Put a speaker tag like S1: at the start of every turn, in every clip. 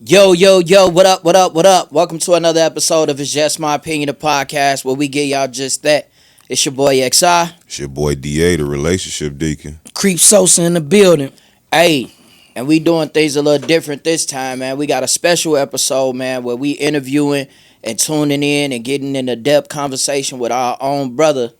S1: Yo, yo, yo, what up, what up, what up? Welcome to another episode of It's Just My Opinion, the podcast where we get y'all just that. It's your boy XI.
S2: It's your boy DA, the relationship deacon.
S1: Creep Sosa in the building. Hey, and we doing things a little different this time, man. We got a special episode, man, where we interviewing and tuning in and getting in a depth conversation with our own brother,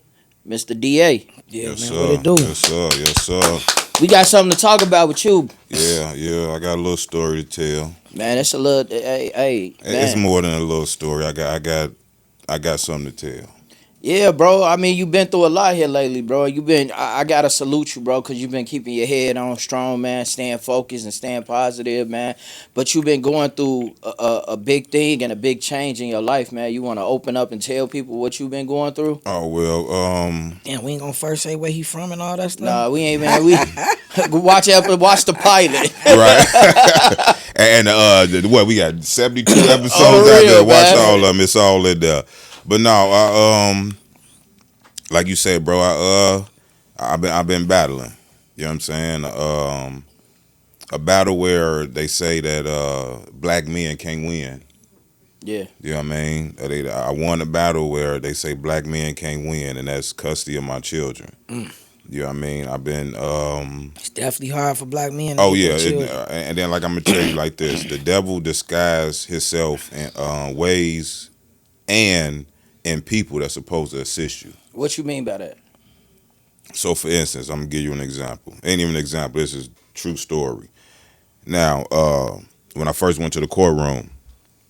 S1: Mr. DA.
S2: Yeah, yes,
S1: man,
S2: sir.
S1: What it do?
S2: Yes, sir. Yes, sir.
S1: We got something to talk about with you.
S2: Yeah. I got a little story to tell.
S1: Man, it's a little, hey, man.
S2: It's more than a little story. I got something to tell.
S1: Yeah, bro. I mean, you've been through a lot here lately, bro. I gotta salute you, bro, because you've been keeping your head on strong, man, staying focused and staying positive, man. But you've been going through a big thing and a big change in your life, man. You want to open up and tell people what you've been going through?
S2: Oh, well,
S3: Damn, we ain't gonna first say where he from and all that stuff.
S1: Nah, we ain't, man. We watch the pilot.
S2: right. And we got 72 episodes
S1: Oh,
S2: out there.
S1: real,
S2: Watch
S1: man.
S2: all of them. It's all in there. But no, like you said, bro, I've been battling. You know what I'm saying? A battle where they say that black men can't win.
S1: Yeah.
S2: You know what I mean? I won a battle where they say black men can't win, and that's custody of my children. You know what I mean? I've been.
S3: It's definitely hard for black men. to
S2: Oh
S3: get
S2: yeah,
S3: their children.
S2: and then like I'm gonna tell you like this: the devil disguised himself in ways and in people that's supposed to assist you.
S1: What you mean by that?
S2: So, for instance, I'm gonna give you an example. Ain't even an example. This is true story. Now, when I first went to the courtroom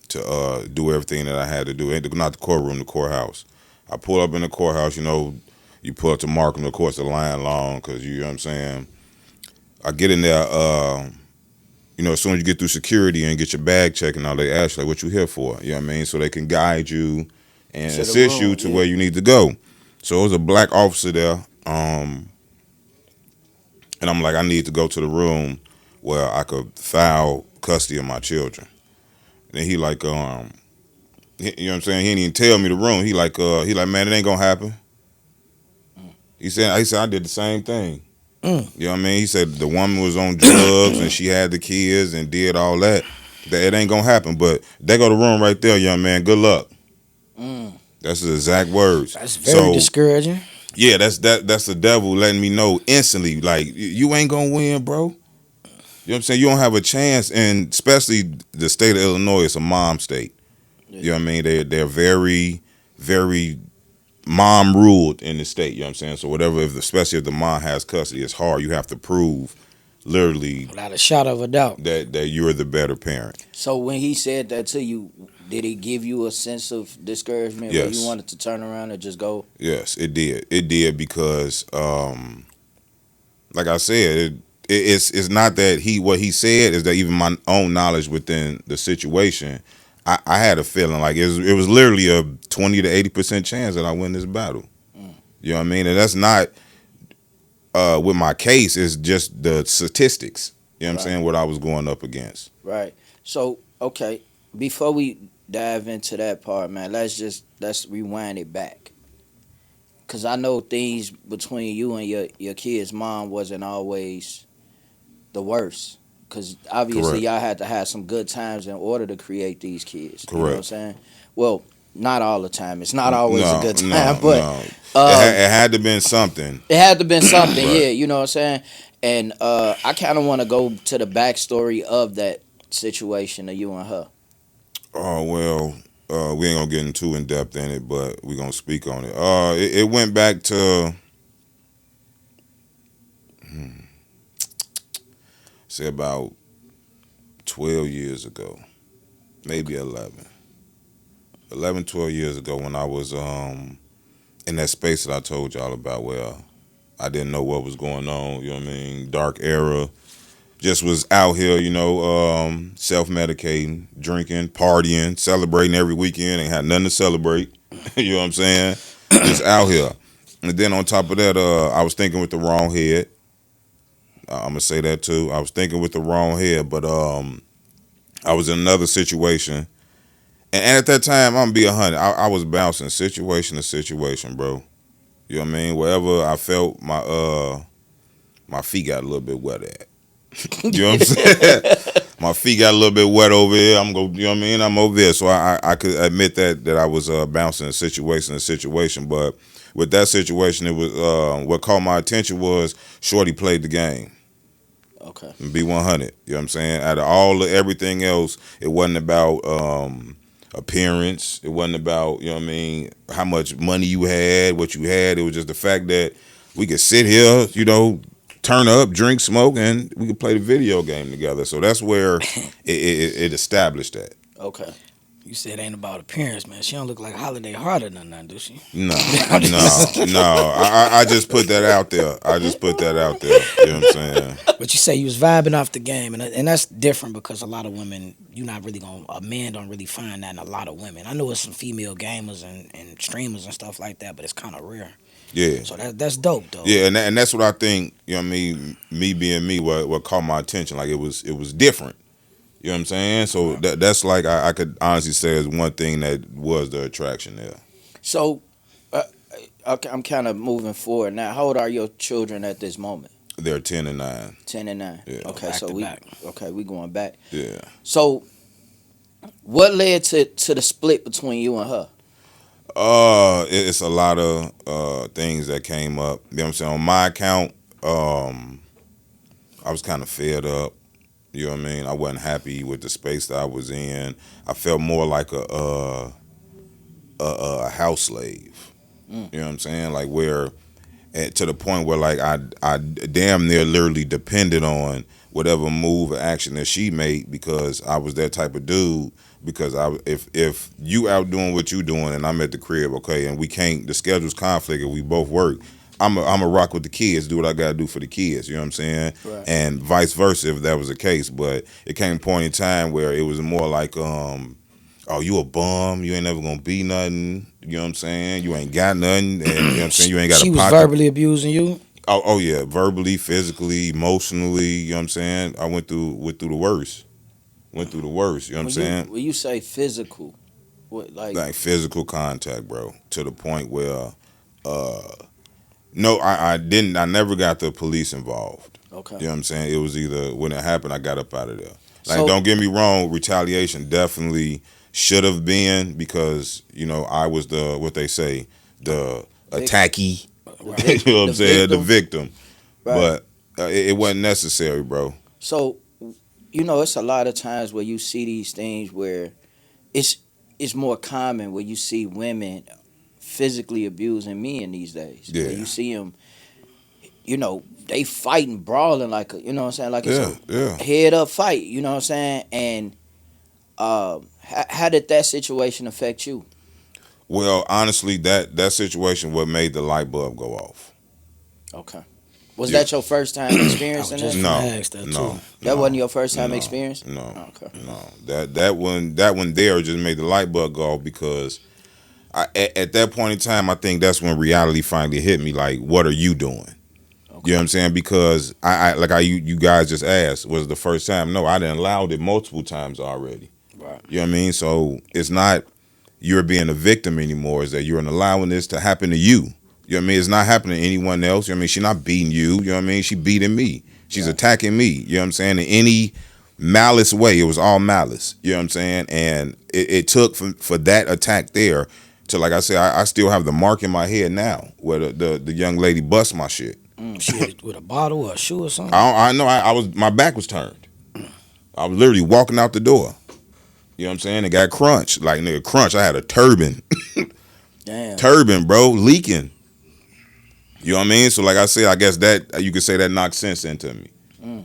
S2: to do everything that I had to do, not the courtroom, the courthouse. I pull up in the courthouse. You know, you pull up to Markham. Of course, the line long because you know what I'm saying. I get in there. You know, as soon as you get through security and get your bag checked and all, they ask you, like, what you here for? You know what I mean? So they can guide you and
S1: To the
S2: assist
S1: room,
S2: you to
S1: yeah.
S2: where you need to go. So it was a black officer there. And I'm like, I need to go to the room where I could file custody of my children. And he like, you know what I'm saying? He didn't even tell me the room. He like, man, it ain't gonna happen. He said, I did the same thing. You know what I mean? He said the woman was on drugs and she had the kids and did all that. That it ain't gonna happen. But they go to the room right there, young man. Good luck. That's his exact words.
S3: That's very discouraging.
S2: Yeah, that's the devil letting me know instantly, like, you ain't gonna win, bro. You know what I'm saying? You don't have a chance, and especially the state of Illinois, it's a mom state.
S1: Yeah.
S2: You know what I mean? They're very, very mom ruled in the state. You know what I'm saying? So whatever, especially if the mom has custody, it's hard. You have to prove, literally,
S3: Without a shadow of a doubt.
S2: that you're the better parent.
S1: So when he said that to you, did it give you a sense of discouragement where
S2: Yes.
S1: you wanted to turn around and just go?
S2: Yes, it did. It did because, like I said, it's not that what he said is that even my own knowledge within the situation, I had a feeling like it was literally a 20 to 80% chance that I win this battle. You know what I mean? And that's not with my case. It's just the statistics. You know what I'm saying? What I was going up against.
S1: Right. So, okay, before we dive into that part, man, let's rewind it back. Cause I know things between you and your kid's mom wasn't always the worst. Cause obviously
S2: Correct.
S1: y'all had to have some good times in order to create these kids.
S2: Correct.
S1: You know what I'm saying? Well, not all the time. It's not always a good time,
S2: No.
S1: but
S2: It had to been something.
S1: it had to been something,
S2: Right.
S1: yeah, you know what I'm saying? And I kind of want to go to the backstory of that situation of you and her.
S2: Oh, well, we ain't gonna get too in depth in it, but we gonna speak on it. It went back to say about 12 years ago, maybe 11, 12 years ago, when I was in that space that I told y'all about, where I didn't know what was going on. You know what I mean? Dark era. Just was out here, you know, self-medicating, drinking, partying, celebrating every weekend. Ain't had nothing to celebrate. You know what I'm saying? Just out here. And then on top of that, I was thinking with the wrong head. I'm going to say that too. I was thinking with the wrong head, but I was in another situation. And at that time, I'm going to be 100. I was bouncing situation to situation, bro. You know what I mean? Wherever I felt my feet got a little bit wet at. You know what I'm saying? my feet got a little bit wet over here. I'm go, you know what I mean? I'm over there, so I could admit that I was bouncing a situation. But with that situation, it was what caught my attention was Shorty played the game.
S1: Okay.
S2: Be 100. You know what I'm saying? Out of all of everything else, it wasn't about appearance. It wasn't about, you know what I mean, how much money you had, what you had. It was just the fact that we could sit here, you know, turn up, drink, smoke, and we could play the video game together. So that's where it established that.
S1: Okay.
S3: You said it ain't about appearance, man. She don't look like Holiday Harder than that, does she?
S2: No, no. I just put that out there. I just put that out there. You know what I'm saying?
S3: But you say you was vibing off the game, and that's different because a lot of women, you're not really a man don't really find that in a lot of women. I know it's some female gamers and streamers and stuff like that, but it's kind of rare.
S2: Yeah.
S3: So that's dope, though.
S2: Yeah, and that's what I think. You know what I mean? Me being me, what caught my attention, like it was different. You know what I'm saying? So that's like I could honestly say is one thing that was the attraction there.
S1: So, I'm kind of moving forward now. How old are your children at this moment?
S2: They're 10 and 9.
S1: 10 and 9.
S2: Yeah.
S1: Okay,
S3: Back
S1: so
S3: to back.
S1: we going back.
S2: Yeah.
S1: So, what led to the split between you and her?
S2: It's a lot of things that came up. You know what I'm saying? On my account, I was kind of fed up. You know what I mean? I wasn't happy with the space that I was in. I felt more like a house slave. You know what I'm saying? Like where, to the point where like I damn near literally depended on whatever move or action that she made because I was that type of dude. Because if you out doing what you doing and I'm at the crib, okay, and we can't, the schedule's conflict and we both work, I'm a rock with the kids, do what I gotta do for the kids. You know what I'm saying?
S1: Right.
S2: And vice versa if that was the case. But it came a point in time where it was more like, oh, you a bum, you ain't never gonna be nothing. You know what I'm saying? You ain't got nothing, and you know what I'm saying? You ain't got
S3: She
S2: a
S3: was
S2: pocket.
S3: verbally abusing you.
S2: Oh yeah, verbally, physically, emotionally. You know what I'm saying? I went through the worst. Went through the worst. You know what I'm saying?
S1: When you say physical, what
S2: Like physical contact, bro, to the point where, no, I didn't. I never got the police involved.
S1: Okay.
S2: You know what I'm saying? It was either when it happened, I got up out of there. Like,
S1: So-
S2: don't get me wrong, retaliation definitely should have been because you know I was the what they say the attackee.
S1: Right.
S2: You know what I'm saying? The victim.
S1: Right.
S2: But it wasn't necessary, bro.
S1: So, you know, it's a lot of times where you see these things where it's more common where you see women physically abusing men these days.
S2: Yeah.
S1: Where you see them, you know, they fighting, brawling like a, you know what I'm saying, like it's
S2: Yeah.
S1: a head up fight. You know what I'm saying? And how did that situation affect you?
S2: Well, honestly, that situation what made the light bulb go off.
S1: Okay. Was
S2: Yeah.
S1: that your first time experiencing
S3: just
S1: that?
S2: No,
S3: gonna ask that,
S2: no,
S3: too.
S1: That
S2: no,
S1: wasn't your first time
S2: no,
S1: experience?
S2: No,
S1: Okay.
S2: no. That one there just made the light bulb go off because at that point in time, I think that's when reality finally hit me. Like, what are you doing?
S1: Okay.
S2: You know what I'm saying? Because I like you guys just asked, was it the first time? No, I done allowed it multiple times already.
S1: Right.
S2: You know what I mean? So it's not you're being a victim anymore. Is that you're allowing this to happen to you? You know what I mean? It's not happening to anyone else. You know what I mean? She's not beating you. You know what I mean? She beating me. She's attacking me. You know what I'm saying? In any malice way, it was all malice. You know what I'm saying? And it took for that attack there to, like I said, I still have the mark in my head now where the young lady bust my shit.
S3: She hit it with a bottle or a shoe or something.
S2: I know I was, my back was turned. I was literally walking out the door. You know what I'm saying? It got crunched. Like, nigga, crunch. I had a turban.
S1: Damn.
S2: Turban, bro, leaking. You know what I mean? So like I said, I guess that you could say that knocked sense into me.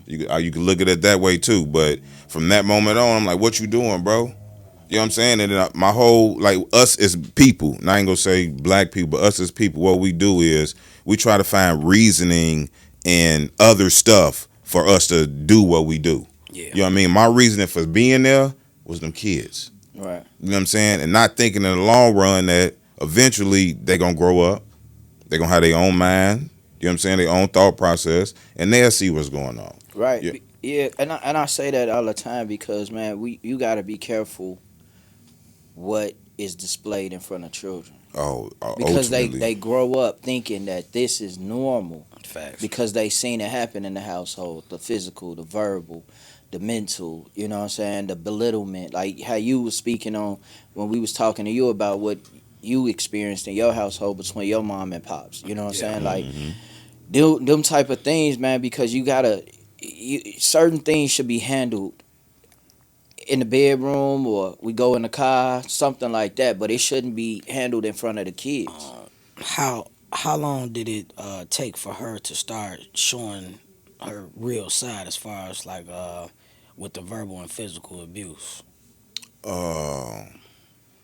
S2: You could look at it that way too. But from that moment on, I'm like, what you doing, bro? You know what I'm saying? And then my whole, like, us as people, and I ain't gonna say black people, but us as people, what we do is we try to find reasoning and other stuff for us to do what we do.
S3: Yeah.
S2: You know what I mean? My reasoning for being there was them kids.
S1: Right.
S2: You know what I'm saying? And not thinking in the long run that eventually they gonna grow up. They're gonna have their own mind, you know what I'm saying, their own thought process, and they'll see what's going on.
S1: Right.
S2: Yeah.
S1: Yeah. And I say that all the time because, man, you got to be careful what is displayed in front of children. Because
S2: ultimately.
S1: they grow up thinking that this is normal.
S3: Facts.
S1: Because they seen it happen in the household, the physical, the verbal, the mental, you know what I'm saying, the belittlement, like how you was speaking on when we was talking to you about what you experienced in your household between your mom and pops, you know what I'm
S3: Yeah.
S1: saying, like
S2: Hmm.
S1: them type of things, man, because certain things should be handled in the bedroom or we go in the car, something like that, but it shouldn't be handled in front of the kids.
S3: How long did it take for her to start showing her real side as far as like with the verbal and physical abuse?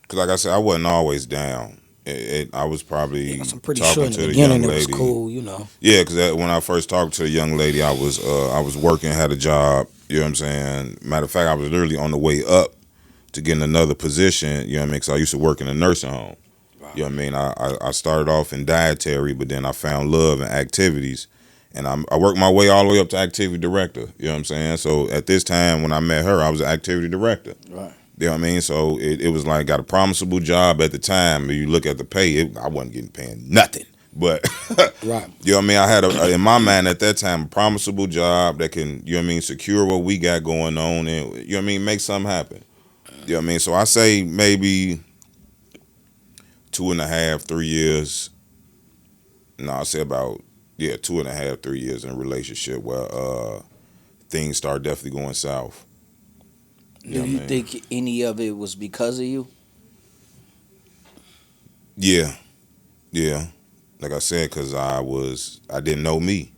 S2: Cause like I said, I wasn't always down. I was
S3: Yeah,
S2: probably
S3: 'cause I'm pretty sure
S2: talking
S3: in the
S2: to the young
S3: beginning it was
S2: lady.
S3: cool, you know.
S2: Yeah, because when I first talked to the young lady, I was working, had a job. You know what I'm saying? Matter of fact, I was literally on the way up to getting another position. You know what I mean? Because I used to work in a nursing home. You know what I mean? I started off in dietary, but then I found love in activities, and I worked my way all the way up to activity director. You know what I'm saying? So at this time when I met her, I was an activity director.
S1: Right.
S2: You know what I mean? So it was like got a promisable job at the time. If you look at the pay, I wasn't getting paid nothing. But
S3: Right.
S2: you know what I mean? I had in my mind at that time a promisable job that can, you know what I mean, secure what we got going on and you know what I mean, make something happen. You know what I mean? So I say maybe 2.5, 3 years. No, I say about 2.5, 3 years in a relationship where things start definitely going south. You
S1: Do
S2: know what
S1: you
S2: I mean?
S1: think any of it was because of you?
S2: Yeah, yeah. Like I said, because I didn't know me.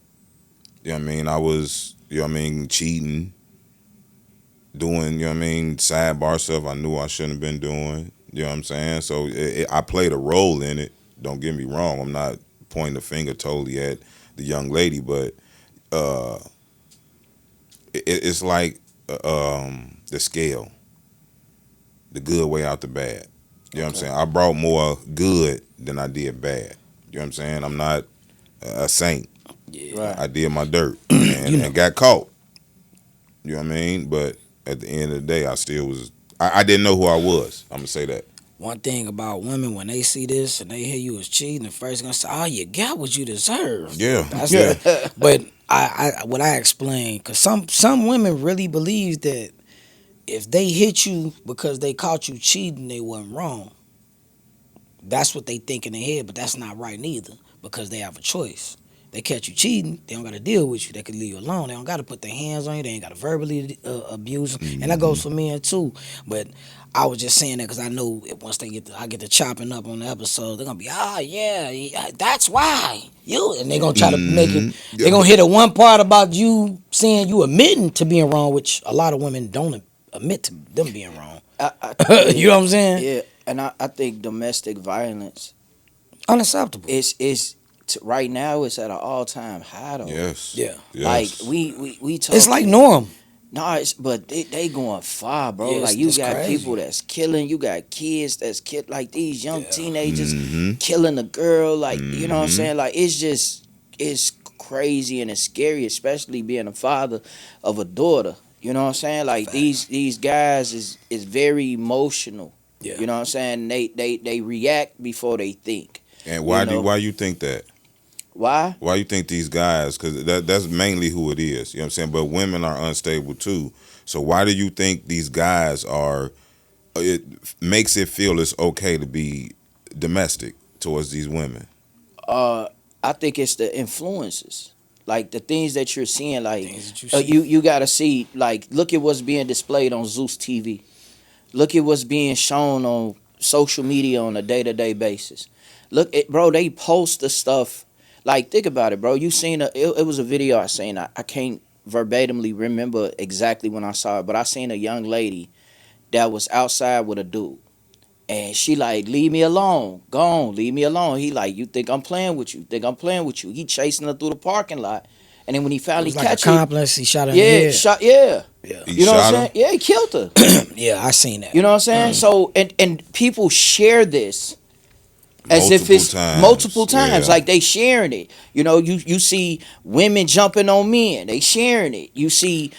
S2: You know what I mean? I was, you know what I mean, cheating, doing, you know what I mean, sidebar stuff I knew I shouldn't have been doing. You know what I'm saying? So I played a role in it. Don't get me wrong. I'm not pointing the finger totally at the young lady, but uh, it's like the scale, the good way out the bad. You know what I'm
S3: Okay.
S2: saying? I brought more good than I did bad. You know what I'm saying? I'm not a saint.
S3: Yeah.
S1: Right.
S2: I did my dirt
S3: You know,
S2: and got caught. You know what I mean? But at the end of the day, I still was. I didn't know who I was. I'm gonna say that.
S3: one thing about women when they see this and they hear you was cheating, the first gonna say, "Oh, you got what you deserve."
S2: Yeah,
S3: That's
S2: yeah.
S3: but what I explained because some women really believe that if they hit you because they caught you cheating, they wasn't wrong. That's what they think in their head, but that's not right neither because they have a choice. They catch you cheating, they don't got to deal with you. They can leave you alone. They don't got to put their hands on you. They ain't got to verbally abuse you. And that
S2: Hmm.
S3: goes for men too. But I was just saying that because I know once I get to chopping up on the episode, they're gonna be, yeah, that's why you. And they're gonna try to make it.
S2: Hmm.
S3: They're gonna hit a one part about you saying you admitting to being wrong, which a lot of women don't admit to them being wrong.
S1: Yeah,
S3: You know what I'm saying?
S1: yeah, and I think domestic violence
S3: Unacceptable.
S1: is right now it's at an all time high though.
S2: Yes.
S3: Yeah.
S1: Like
S2: Yes.
S1: we
S3: It's like
S1: talking.
S3: norm.
S1: No, but they going far, bro.
S3: Yeah,
S1: Like you
S3: it's
S1: got people
S3: crazy.
S1: that's killing, you got kids that's like these young
S3: Yeah.
S1: teenagers
S2: Hmm.
S1: killing a girl. Like you know what I'm
S2: Hmm.
S1: saying? Like it's crazy and it's scary, especially being a father of a daughter. You know what I'm saying? Like
S3: Facts.
S1: these guys is very emotional.
S3: Yeah.
S1: You know what I'm saying? They react before they think.
S2: And
S1: You know
S2: why you think that?
S1: why?
S2: Why you think these guys? Because that's mainly who it is. You know what I'm saying? But women are unstable too. So why do you think these guys are? It makes it feel it's okay to be domestic towards these women.
S1: Uh, I think it's the influences, like the things that you're seeing. Like
S3: Things that you see.
S1: you gotta see. Like look at what's being displayed on Zeus TV. Look at what's being shown on social media on a day to day basis. Look at bro, they post the stuff. Like think about it, bro. You seen it was a video I seen. I can't verbatimly remember exactly when I saw it, but I seen a young lady that was outside with a dude. And she like, leave me alone. Go on, leave me alone. He like, you think I'm playing with you? Think I'm playing with you? He chasing her through the parking lot. And then when he
S3: It
S1: finally
S3: was like a
S1: catch her,
S3: complex. He shot her in the
S1: yeah,
S3: head.
S1: shot, yeah.
S3: Yeah.
S2: He
S1: You know what I'm
S2: shot
S1: saying?
S2: her
S1: Yeah, he killed her.
S3: Yeah, I seen that.
S1: You know what I'm saying? So and people share this as if
S2: multiple
S1: it's multiple
S2: times.
S1: times.
S2: Yeah.
S1: Like they sharing it. You know, you see women jumping on men, they sharing it. You see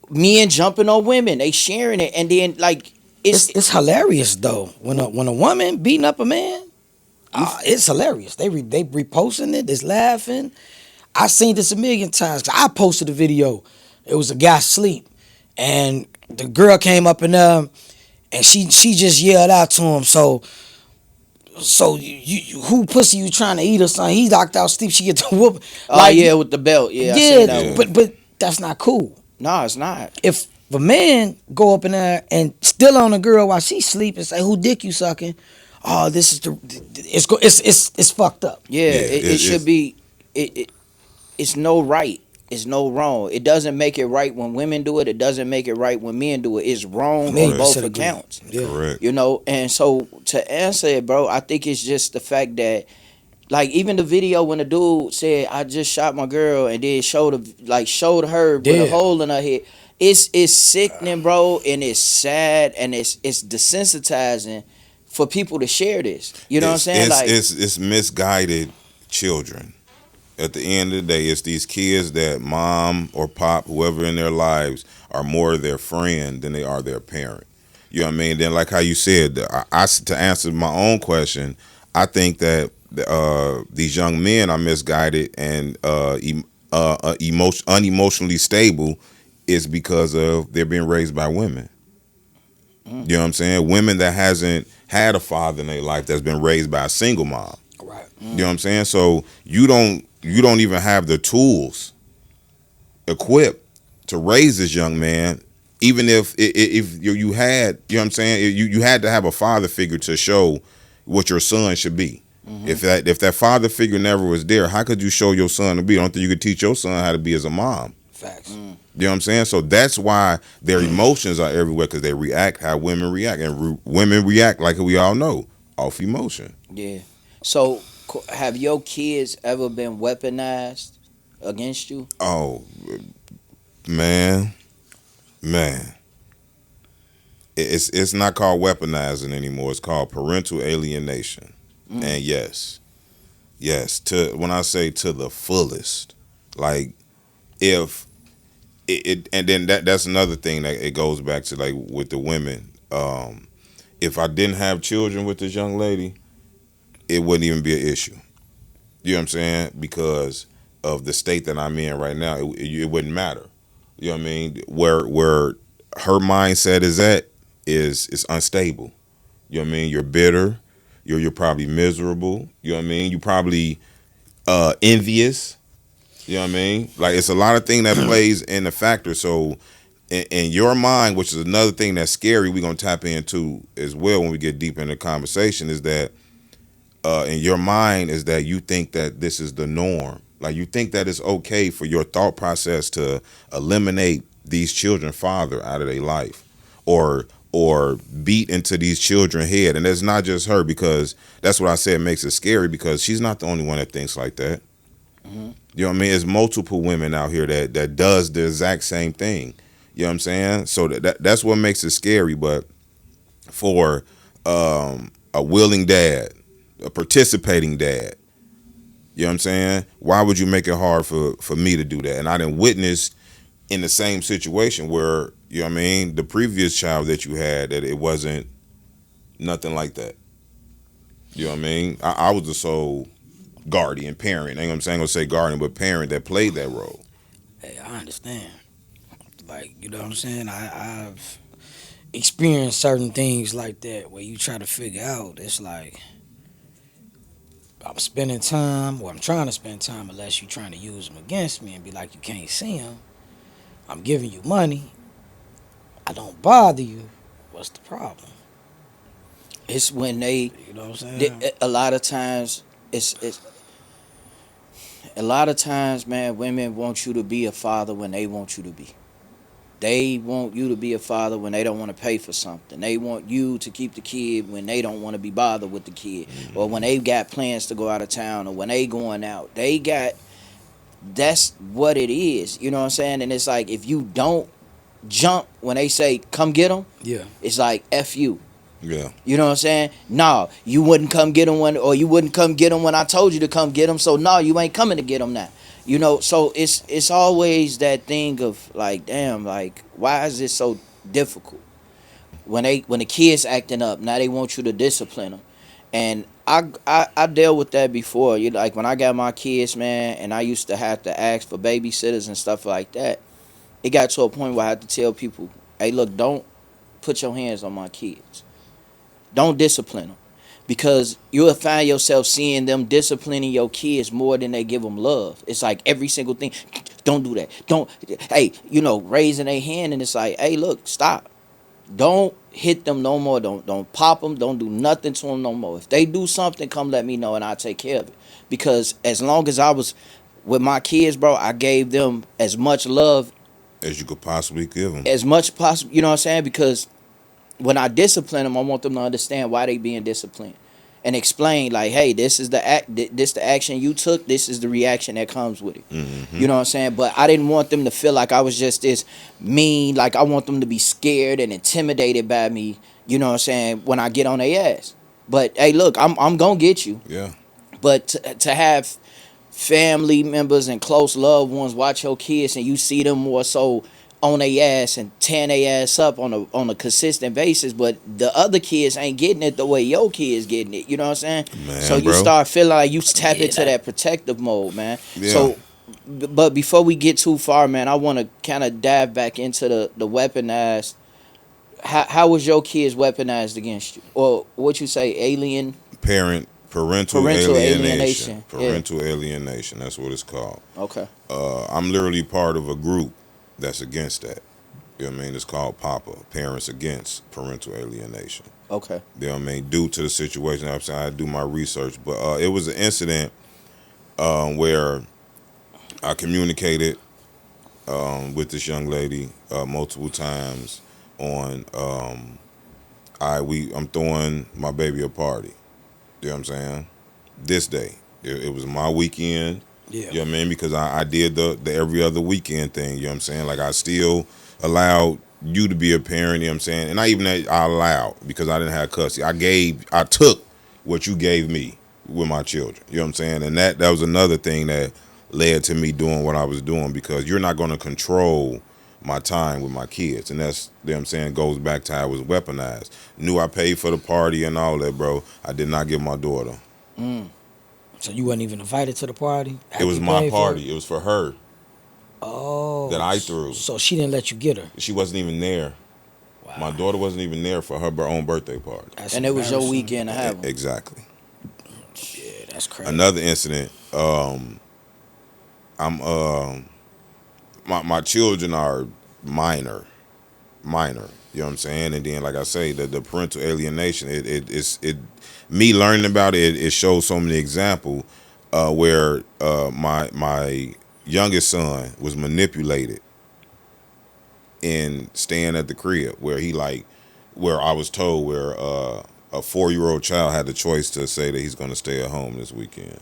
S1: men jumping on women, they sharing it. And then like
S3: It's hilarious though when a woman beating up a man.
S1: you
S3: It's hilarious. They reposting it. It's laughing. I seen this a million times. I posted a video. It was a guy asleep, and the girl came up in there and she just yelled out to him. So who pussy you trying to eat or something? He knocked out sleep. She get to whoop
S1: Oh
S3: like
S1: yeah, with the belt. Yeah, I
S3: yeah,
S1: seen that
S2: Yeah.
S1: one.
S3: but that's not cool.
S1: No, it's not.
S3: If a man go up in there and still on a girl while she sleep and say who dick you sucking, oh this is it's fucked up.
S1: Yeah,
S2: Yeah.
S1: it should
S2: It's
S1: be. It it's no right. It's no wrong. It doesn't make it right when women do it. It doesn't make it right when men do it. It's wrong on
S3: Million
S2: correct.
S1: both
S3: percent agree.
S1: accounts.
S3: Yeah.
S2: Correct.
S1: You know, and so to answer it, bro, I think it's just the fact that, like, even the video when the dude said, "I just shot my girl," and then showed her with a
S3: Yeah.
S1: hole in her head. It's sickening, bro, and it's sad, and it's desensitizing for people to share this. You know what I'm saying? Like,
S2: It's misguided children. At the end of the day, it's these kids that mom or pop, whoever in their lives, are more their friend than they are their parent. You know what I mean? Then, like how you said, to answer my own question, I think that these young men are misguided and unemotionally stable is because of they're being raised by women.
S1: mm,
S2: You know what I'm saying? Women that hasn't had a father in their life that's been raised by a single mom.
S3: Right.
S2: You know what I'm saying? So you don't even have the tools equipped to raise this young man. Even if you had, you know what I'm saying, you had to have a father figure to show what your son should be.
S1: mhm.
S2: If that father figure never was there, how could you show your son to be? I don't think you could teach your son how to be as a mom.
S3: Facts.
S1: Mm.
S2: You know what I'm saying? So that's why their emotions are everywhere because they react how women react, and women react like we all know off emotion.
S1: Yeah. So, have your kids ever been weaponized against you?
S2: Oh man, man. It's not called weaponizing anymore. It's called parental alienation.
S1: Mm.
S2: And yes, to when I say to the fullest, like if and then that's another thing that it goes back to like with the women. If I didn't have children with this young lady, it wouldn't even be an issue. You know what I'm saying? Because of the state that I'm in right now, it wouldn't matter. You know what I mean? Where her mindset is at is unstable. You know what I mean? You're bitter. You're probably miserable. You know what I mean? You probably envious. You know what I mean? Like it's a lot of thing that plays in the factor. So in your mind, which is another thing that's scary, we're gonna tap into as well when we get deep in the conversation, is that in your mind is that you think that this is the norm. Like you think that it's okay for your thought process to eliminate these children father out of their life, or beat into these children head. And it's not just her, because that's what I said makes it scary, because she's not the only one that thinks like that.
S1: Mhm.
S2: You know what I mean? There's multiple women out here that does the exact same thing. You know what I'm saying? So that's what makes it scary. But for a willing dad, a participating dad, you know what I'm saying? Why would you make it hard for me to do that? And I didn't witness in the same situation where, you know what I mean, the previous child that you had, that it wasn't nothing like that. You know what I mean? I was the sole guardian parent. Ain't I'm saying gonna say guardian, but parent that played that role.
S3: Hey, I understand. Like, you know what I'm saying? I've experienced certain things like that where you try to figure out, it's like I'm spending time, or I'm trying to spend time, unless you're trying to use them against me and be like, you can't see them. I'm giving you money. I don't bother you. What's the problem?
S1: It's when they,
S3: You know what I'm saying?
S1: a lot of times, it's a lot of times, man. Women want you to be a father when they want you to be. They want you to be a father when they don't want to pay for something. They want you to keep the kid when they don't want to be bothered with the kid, or when they got plans to go out of town, or when they going out. They got, that's what it is. You know what I'm saying? And it's like, if you don't jump when they say come get them,
S3: Yeah.
S1: it's like F you.
S2: Yeah.
S1: You know what I'm saying? No, you wouldn't come get them when, or you wouldn't come get them when I told you to come get them. So no, you ain't coming to get them now. You know, so it's always that thing of like, damn, like why is this so difficult? When the kids acting up, now they want you to discipline them. And I dealt with that before. You like when I got my kids, man, and I used to have to ask for babysitters and stuff like that. it got to a point where I had to tell people, hey, look, don't put your hands on my kids. Don't discipline them. Because you'll find yourself seeing them disciplining your kids more than they give them love. It's like every single thing. Don't do that. Don't, hey, raising a hand, and it's like, hey, look, stop. Don't hit them no more. Don't pop them. Don't do nothing to them no more. If they do something, come let me know and I'll take care of it. Because as long as I was with my kids, bro, I gave them as much love
S2: As you could possibly give them.
S1: as much possible. You know what I'm saying? Because when I discipline them, I want them to understand why they being disciplined and explain like, hey, this is the act, this the action you took, this is the reaction that comes with it.
S2: Mm-hmm.
S1: You know what I'm saying? But I didn't want them to feel like I was just this mean. Like I want them to be scared and intimidated by me. You know what I'm saying? When I get on their ass. But hey, look, I'm gonna get you.
S2: Yeah.
S1: But to have family members and close loved ones watch your kids and you see them more so on their ass and tearing their ass up on a consistent basis, but the other kids ain't getting it the way your kids getting it. You know what I'm saying? So
S2: Man,
S1: you
S2: bro.
S1: start feeling like you tap
S3: Yeah,
S1: into that protective mode, man.
S2: Yeah.
S1: So, but before we get too far, man, I want to kind of dive back into the weaponized. How was your kids weaponized against you, or what you say, alien
S2: Parental
S1: parental
S2: alienation.
S1: alienation? Yeah.
S2: Parental alienation. That's what it's called.
S1: Okay.
S2: I'm literally part of a group that's against that. You know what I mean? It's called PAPA, Parents Against Parental Alienation.
S1: Okay.
S2: You know what I mean? Due to the situation, I'm saying I do my research, but it was an incident where I communicated with this young lady multiple times on I'm throwing my baby a party. You know what I'm saying? This day. It was my weekend.
S3: yeah.
S2: You know what I mean? Because I did the every other weekend thing, you know what I'm saying? Like I still allowed you to be a parent, you know what I'm saying? And I allowed because I didn't have custody. I took what you gave me with my children. You know what I'm saying? And that was another thing that led to me doing what I was doing because you're not gonna control my time with my kids. And that's you know what I'm saying, goes back to how it was weaponized. Knew I paid for the party and all that, bro. I did not give my daughter.
S1: Mm.
S3: So you wasn't even invited to the party?
S2: It was my party. It was for her
S3: Oh.
S2: that I threw.
S3: So she didn't let you get her.
S2: She wasn't even there.
S3: Wow.
S2: My daughter wasn't even there for her own birthday party.
S3: That's
S1: And it was your
S3: embarrassing.
S1: weekend to have them.
S2: Exactly.
S3: Yeah, that's crazy.
S2: Another incident. I'm my children are minor. You know what I'm saying? And then, like I say, the parental alienation. It me learning about it. It shows so many examples where my youngest son was manipulated in staying at the crib, where I was told where a 4-year-old child had the choice to say that he's going to stay at home this weekend.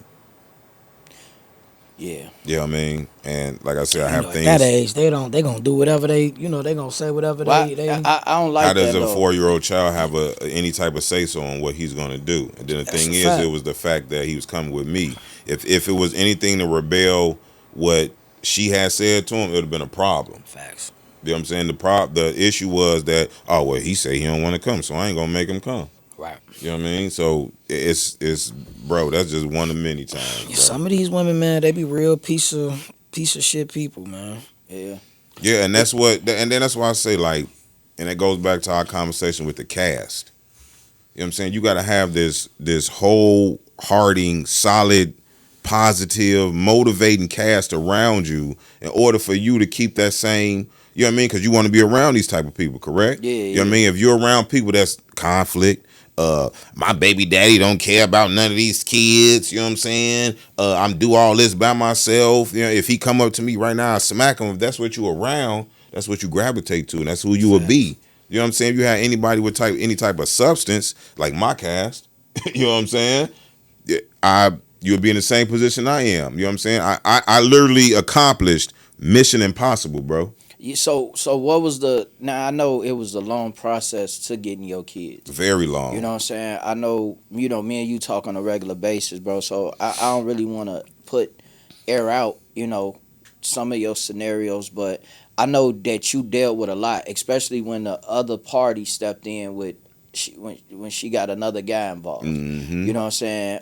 S1: Yeah.
S2: You know what I mean? And like I said, I have
S3: At
S2: things.
S3: that age, they gonna do whatever they gonna say whatever
S1: Well,
S3: they.
S1: I don't like
S2: How does
S1: that
S2: a
S1: though.
S2: 4-year-old child have any type of say so on what he's going to do? And then the
S3: That's
S2: thing
S3: a
S2: is,
S3: fact.
S2: it was the fact that he was coming with me. If it was anything to rebel what she had said to him, it would have been a problem.
S3: Facts.
S2: You know what I'm saying? The issue was that, oh well, he said he don't want to come, so I ain't gonna make him come.
S3: Right.
S2: You know what I mean? So it's bro, that's just one of many times, bro.
S3: Some of these women, man, they be real piece of shit people, man.
S1: Yeah.
S2: Yeah, and then that's why I say, like, and it goes back to our conversation with the cast. You know what I'm saying? You got to have this whole hearting, solid, positive, motivating cast around you in order for you to keep that same, you know what I mean? Because you want to be around these type of people, correct?
S1: Yeah,
S2: You know what I
S1: yeah.
S2: mean? If you're around people that's conflict, my baby daddy don't care about none of these kids, you know what I'm saying? I'm do all this by myself. You know, if he come up to me right now, I smack him. If that's what you around, that's what you gravitate to, and that's who you will be. You know what I'm saying? If you had anybody with any type of substance, like my cast, you know what I'm saying? Yeah, you would be in the same position I am. You know what I'm saying? I literally accomplished Mission Impossible, bro.
S1: So what was now I know it was a long process to getting your kids.
S2: Very long.
S1: You know what I'm saying? I know, me and you talk on a regular basis, bro. So I don't really want to air out, some of your scenarios, but I know that you dealt with a lot, especially when the other party stepped in with when she got another guy involved.
S2: Mm-hmm.
S1: You know what I'm saying?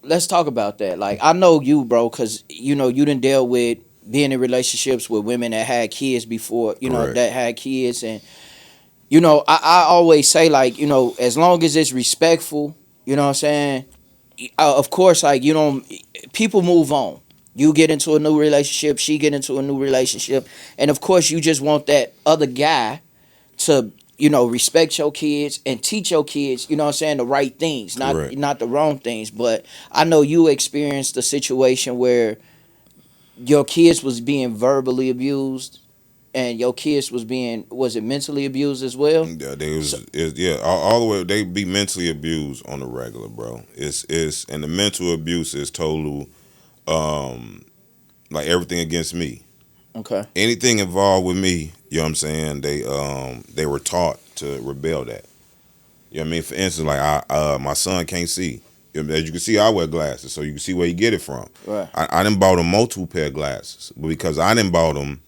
S1: Let's talk about that. Like I know you, bro, because you done dealt with being in relationships with women that had kids before,
S2: Correct.
S1: that had kids. And I always say, like, as long as it's respectful, you know what I'm saying. Of course, like, people move on. You get into a new relationship, she get into a new relationship, and of course, you just want that other guy to respect your kids and teach your kids, you know what I'm saying, the right things, not
S2: Correct.
S1: not the wrong things. But I know you experienced a situation where your kids was being verbally abused, and your kids was it mentally abused as well?
S2: Yeah, they
S1: So,
S2: was yeah, all the way they be mentally abused on the regular, bro. It's and the mental abuse is total, um, like everything against me.
S1: okay.
S2: Anything involved with me, you know what I'm saying? They were taught to rebel that. You know what I mean? For instance, like my son can't see. As you can see, I wear glasses, so you can see where you get it from.
S1: Right.
S2: I done bought him multiple pair of glasses, but because I didn't bought them,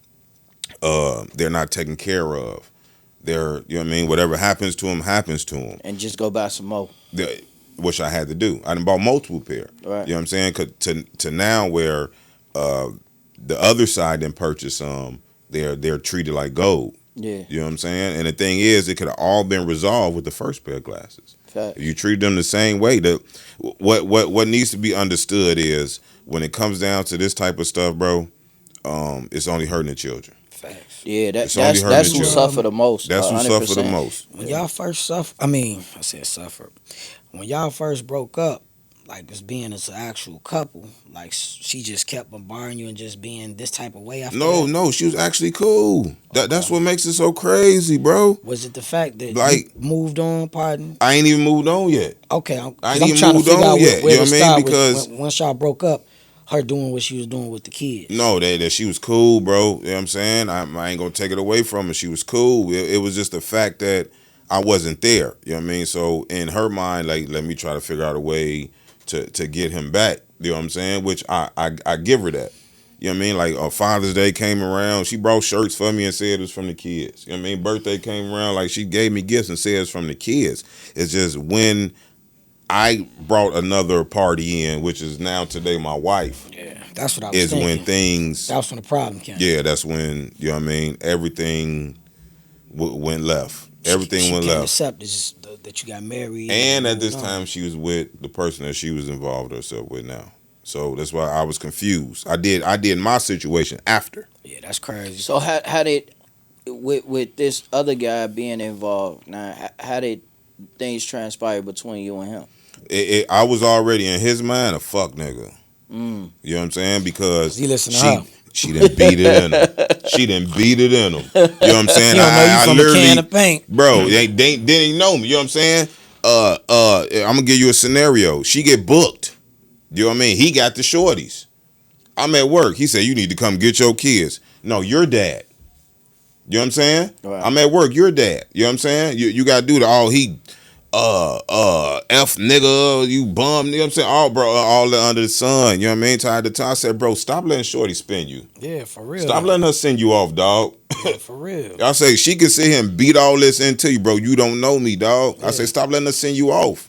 S2: they're not taken care of. They're, you know what I mean? Whatever happens to them, happens to them.
S1: And just go buy some more.
S2: Which I had to do. I done bought multiple pair.
S1: Right.
S2: You know what I'm saying? 'Cause to now where uh, the other side didn't purchase some, they're treated like gold.
S1: Yeah.
S2: You know what I'm saying? And the thing is, it could have all been resolved with the first pair of glasses.
S1: Fact.
S2: If you treat them the same way, what needs to be understood is when it comes down to this type of stuff, bro, it's only hurting the children.
S3: Facts.
S1: Yeah,
S2: It's only hurting
S1: that's
S2: the
S1: who
S2: children.
S1: suffer the most.
S2: That's who suffer the
S1: 100%.
S2: most.
S3: When y'all first I said suffer. When y'all first broke up, like just being as an actual couple, like she just kept bombarding you and just being this type of way after
S2: No,
S3: that?
S2: no, she was actually cool. That's what makes it so crazy, bro.
S3: Was it the fact that
S2: Like-
S3: you moved on, pardon?
S2: I ain't even moved on yet.
S3: Okay,
S2: I ain't
S3: I'm
S2: even
S3: trying to
S2: moved
S3: figure
S2: on
S3: out
S2: yet,
S3: where
S2: you know
S3: to
S2: what I mean?
S3: start with
S2: Because-
S3: once y'all broke up, her doing what she was doing with the kids.
S2: No, that she was cool, bro. You know what I'm saying? I ain't gonna take it away from her. She was cool. It was just the fact that I wasn't there. You know what I mean? So in her mind, like, let me try to figure out a way to get him back. You know what I'm saying? Which I give her that. You know what I mean? Like Father's Day came around, she brought shirts for me and said it was from the kids. You know what I mean? Birthday came around, like she gave me gifts and said it's from the kids. It's just when I brought another party in, which is now today my wife,
S3: Yeah, that's what I was
S2: is
S3: thinking.
S2: when things,
S3: That's when the problem came.
S2: yeah, that's when, you know what I mean, everything went left. Everything
S3: she
S2: went
S3: can't
S2: left.
S3: accept that you got married.
S2: And at this
S3: moved on.
S2: time, she was with the person that she was involved herself with now. So that's why I was confused. I did my situation after.
S3: Yeah, that's crazy.
S1: So how did with this other guy being involved now? How did things transpire between you and him?
S2: I was already in his mind a fuck nigga.
S1: Mm.
S2: You know what I'm saying? Because
S3: He listen to her.
S2: she didn't beat it in him. She didn't beat it in him. You know what I'm saying?
S3: He don't know you
S2: I
S3: from a can of paint.
S2: bro, they didn't know me. You know what I'm saying? I'm gonna give you a scenario. She get booked. You know what I mean? He got the shorties. I'm at work. He said, you need to come get your kids. No, your dad. You know what I'm saying?
S1: Right.
S2: I'm at work. Your dad. You know what I'm saying? You gotta do the all he F nigga, you bum, you know what I'm saying? All bro, all that under the sun. You know what I mean? Tired to time. I said, bro, stop letting Shorty spin you.
S3: Yeah, for real.
S2: Stop letting her send you off, dog.
S3: Yeah, for real.
S2: I say she can sit here and beat all this into you, bro. You don't know me, dog. I say stop letting her send you off.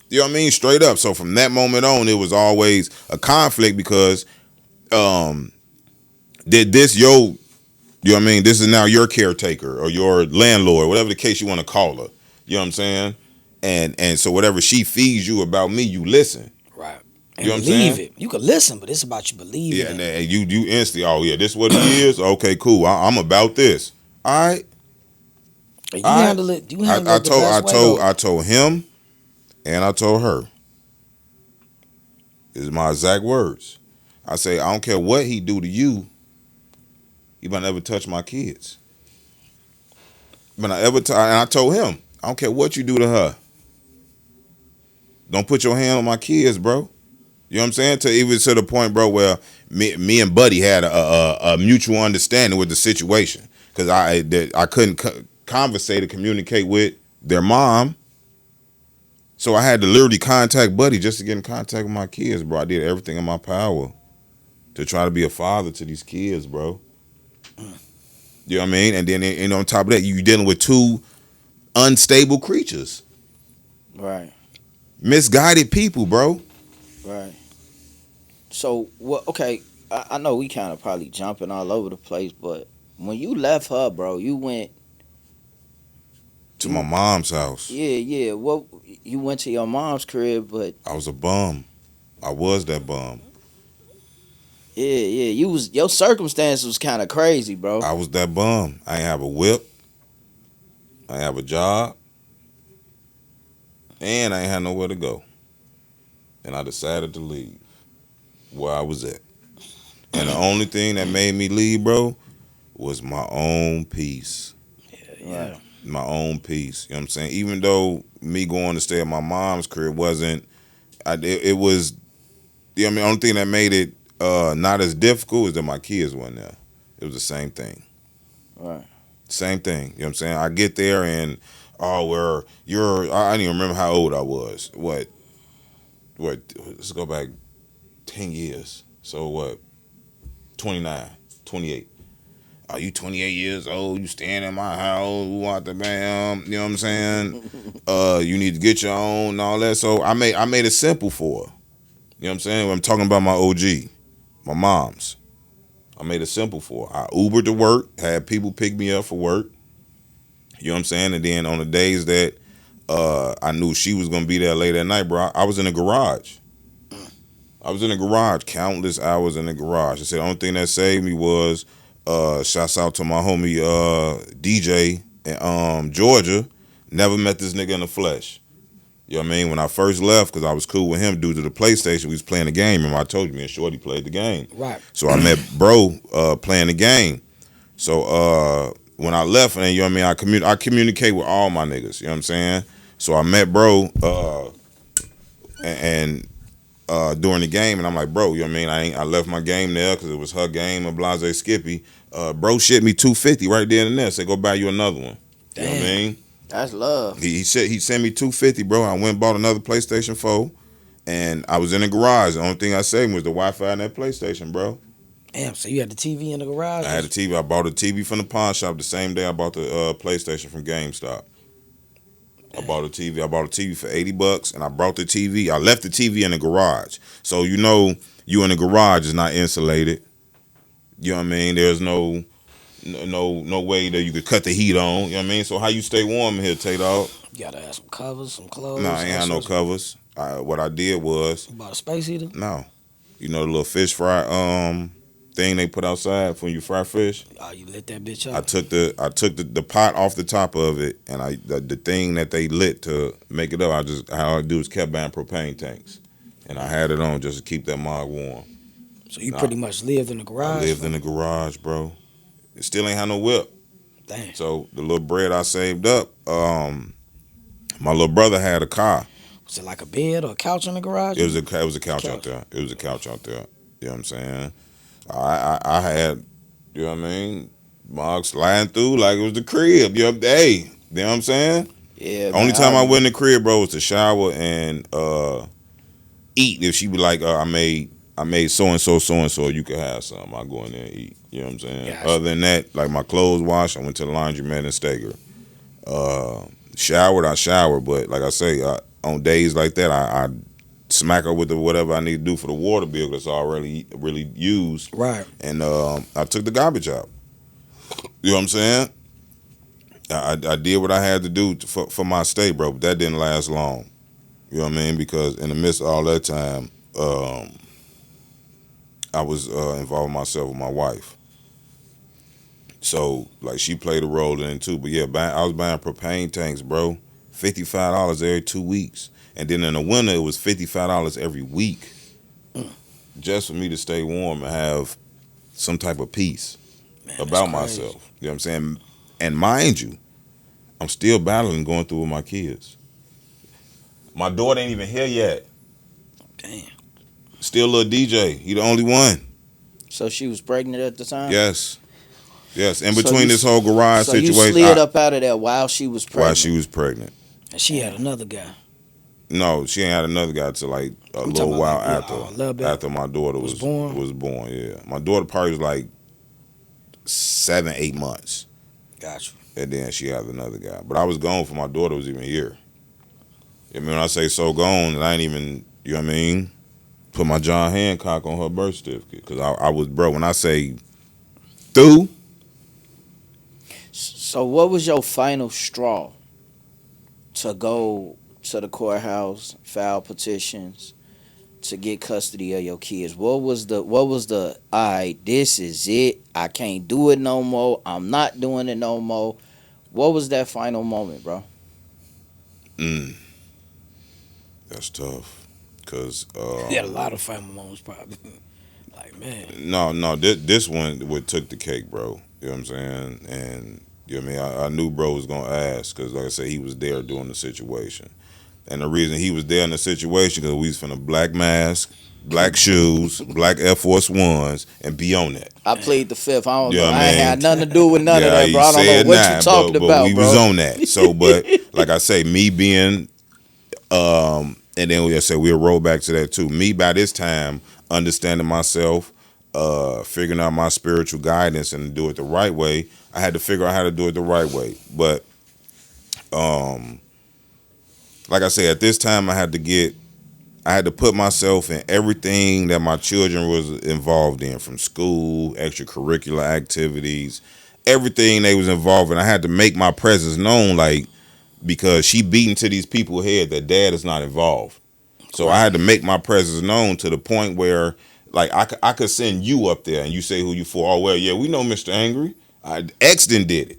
S2: You know what I mean? Straight up. So from that moment on, it was always a conflict because did this you know what I mean? This is now your caretaker or your landlord, whatever the case you want to call her. You know what I'm saying? And so whatever she feeds you about me, you listen.
S3: Right. And
S2: You know what I'm
S3: believe
S2: saying?
S3: it. You can listen, but it's about you believing
S2: Yeah,
S3: it.
S2: and you instantly, oh yeah, this what he is? Okay, cool. I'm about this. All right.
S3: You
S2: I-
S3: handle it. You handle it the best way, though.
S2: I told him and I told her. This is my exact words. I say, I don't care what he do to you, he better never touch my kids. And I told him, I don't care what you do to her. Don't put your hand on my kids, bro. You know what I'm saying? Even to the point, bro, where me and Buddy had a mutual understanding with the situation. Because I couldn't conversate or communicate with their mom. So I had to literally contact Buddy just to get in contact with my kids, bro. I did everything in my power to try to be a father to these kids, bro. You know what I mean? And then on top of that, you dealing with two unstable creatures.
S1: Right.
S2: Misguided people, bro.
S1: Right. So what? Okay. I know we kind of probably jumping all over the place, but when you left her, bro, you went.
S2: To my mom's house.
S1: Yeah. What you went to your mom's crib, but
S2: I was a bum. I was that bum.
S1: yeah. You was your circumstance was kind of crazy, bro.
S2: I was that bum. I ain't have a whip. I ain't have a job. And I ain't had nowhere to go. And I decided to leave where I was at. And the only thing that made me leave, bro, was my own peace.
S3: Yeah.
S2: My own peace. You know what I'm saying? Even though me going to stay at my mom's crib wasn't, it was, you know what I mean? The only thing that made it not as difficult is that my kids weren't there. It was the same thing.
S1: Right.
S2: Same thing. You know what I'm saying? I get there and, oh, I don't even remember how old I was. What, let's go back 10 years. So what, 29, 28. Are you 28 years old? You staying in my house? Who want the bam? You know what I'm saying? You need to get your own and all that. So I made it simple for her. You know what I'm saying? I'm talking about my OG, my mom's. I made it simple for her. I Ubered to work, had people pick me up for work. You know what I'm saying? And then on the days that I knew she was gonna be there late at night, bro, I was in the garage. I was in the garage, countless hours in the garage. I said the only thing that saved me was shouts out to my homie DJ in Georgia. Never met this nigga in the flesh. You know what I mean? When I first left, because I was cool with him due to the PlayStation, we was playing the game. Remember I told you me and Shorty played the game.
S3: Right.
S2: So I met bro playing the game. So when I left, and you know what I mean, I communicate with all my niggas. You know what I'm saying? So I met bro and during the game, and I'm like, bro, you know what I mean? I left my game there because it was her game and Blase Skippy. Bro shipped me $250 right there and there. Said, go buy you another one.
S3: Damn.
S2: You know what I mean?
S1: That's love.
S2: He said he sent me $250, bro. I went and bought another PlayStation 4, and I was in the garage. The only thing I saved was the Wi-Fi in that PlayStation, bro.
S3: Damn, so you had the TV in the garage?
S2: I had a TV. I bought a TV from the pawn shop the same day I bought the PlayStation from GameStop. I bought a TV. I bought a TV for $80, and I brought the TV. I left the TV in the garage, so you know you in the garage is not insulated. You know what I mean? There's no way that you could cut the heat on. You know what I mean? So how you stay warm in here, Tay-Dog?
S3: You gotta have some covers, some clothes.
S2: No, I ain't had no covers. What I did was
S3: You bought a space heater?
S2: no, you know the little fish fry thing they put outside when you fry fish.
S3: Oh, you lit that bitch
S2: I
S3: up?
S2: took the pot off the top of it, and the thing that they lit to make it up. How I do is kept buying propane tanks, and I had it on just to keep that mug warm.
S3: So you pretty much lived in the garage?
S2: I lived in the garage, bro. It still ain't had no whip.
S3: Damn.
S2: So the little bread I saved up, my little brother had a car.
S3: Was it like a bed or a couch in the garage?
S2: It was a couch out there. It was a couch out there. You know what I'm saying? I had, you know what I mean, mugs sliding through like it was the crib. You know, hey, you know what I'm saying?
S1: Yeah.
S2: Only
S1: man,
S2: time I went in the crib, bro, was to shower and eat. If she be like, I made so and so, you could have some. I go in there and eat. You know what I'm saying?
S3: Gotcha.
S2: Other than that, like my clothes washed, I went to the laundromat and Steger. Showered, I showered, but like I say, on days like that, I smack her with whatever I need to do for the water bill that's already really used.
S3: Right.
S2: And I took the garbage out. You know what I'm saying? I did what I had to do for my stay, bro, but that didn't last long. You know what I mean? Because in the midst of all that time, I was involving myself with my wife. So, like, she played a role in it too. But yeah, I was buying propane tanks, bro. $55 every 2 weeks. And then in the winter, it was $55 every week. Just for me to stay warm and have some type of peace about myself. You know what I'm saying? And mind you, I'm still battling going through with my kids. My daughter ain't even here yet.
S3: Damn.
S2: Still little DJ. He the only one.
S1: So she was pregnant at the time?
S2: Yes. Yes. In
S1: So
S2: between
S1: you-
S2: this whole garage
S1: So
S2: situation.
S1: you slid up out of there while she was pregnant?
S2: While she was pregnant.
S3: And she had another guy.
S2: No, she ain't had another guy till like a
S3: I'm
S2: little
S3: talking
S2: while
S3: about like, a little bit
S2: after my daughter
S3: was
S2: was born. Yeah, my daughter probably was like 7-8 months,
S3: Gotcha.
S2: and then she had another guy. But I was gone for my daughter was even here. I mean, when I say so gone, and I ain't even, you know what I mean? Put my John Hancock on her birth certificate because I was, bro. When I say through,
S1: So what was your final straw to go to the courthouse, file petitions to get custody of your kids? What was the all right, this is it. I can't do it no more. I'm not doing it no more. What was that final moment, bro?
S2: mm, that's tough. Cause
S3: He had a lot of family moments, probably. Like, man.
S2: no, this one would took the cake, bro. You know what I'm saying? And you know what I mean? I knew bro was gonna ask because, like I said, he was there during the situation. And the reason he was there in the situation because we was finna black mask, black shoes, black Air Force Ones, and be on that.
S1: I played the fifth. I don't
S2: You
S1: know.
S2: know what
S1: I
S2: I
S1: ain't
S2: mean?
S1: had nothing to do with none of
S2: Yeah,
S1: that,
S2: he
S1: bro. I don't know
S2: said
S1: what you
S2: nah,
S1: talking
S2: but
S1: about,
S2: we
S1: bro.
S2: was on that. So, but like I say, me being, and then I said we'll roll back to that too. Me by this time understanding myself, figuring out my spiritual guidance and do it the right way. I had to figure out how to do it the right way. But, like I say, at this time I had to put myself in everything that my children was involved in, from school, extracurricular activities, everything they was involved in. I had to make my presence known, like, because she beating to these people's head that dad is not involved. So I had to make my presence known to the point where, like, I could send you up there and you say who you for. Oh, well, yeah, we know Mr. Angry. Exton did it.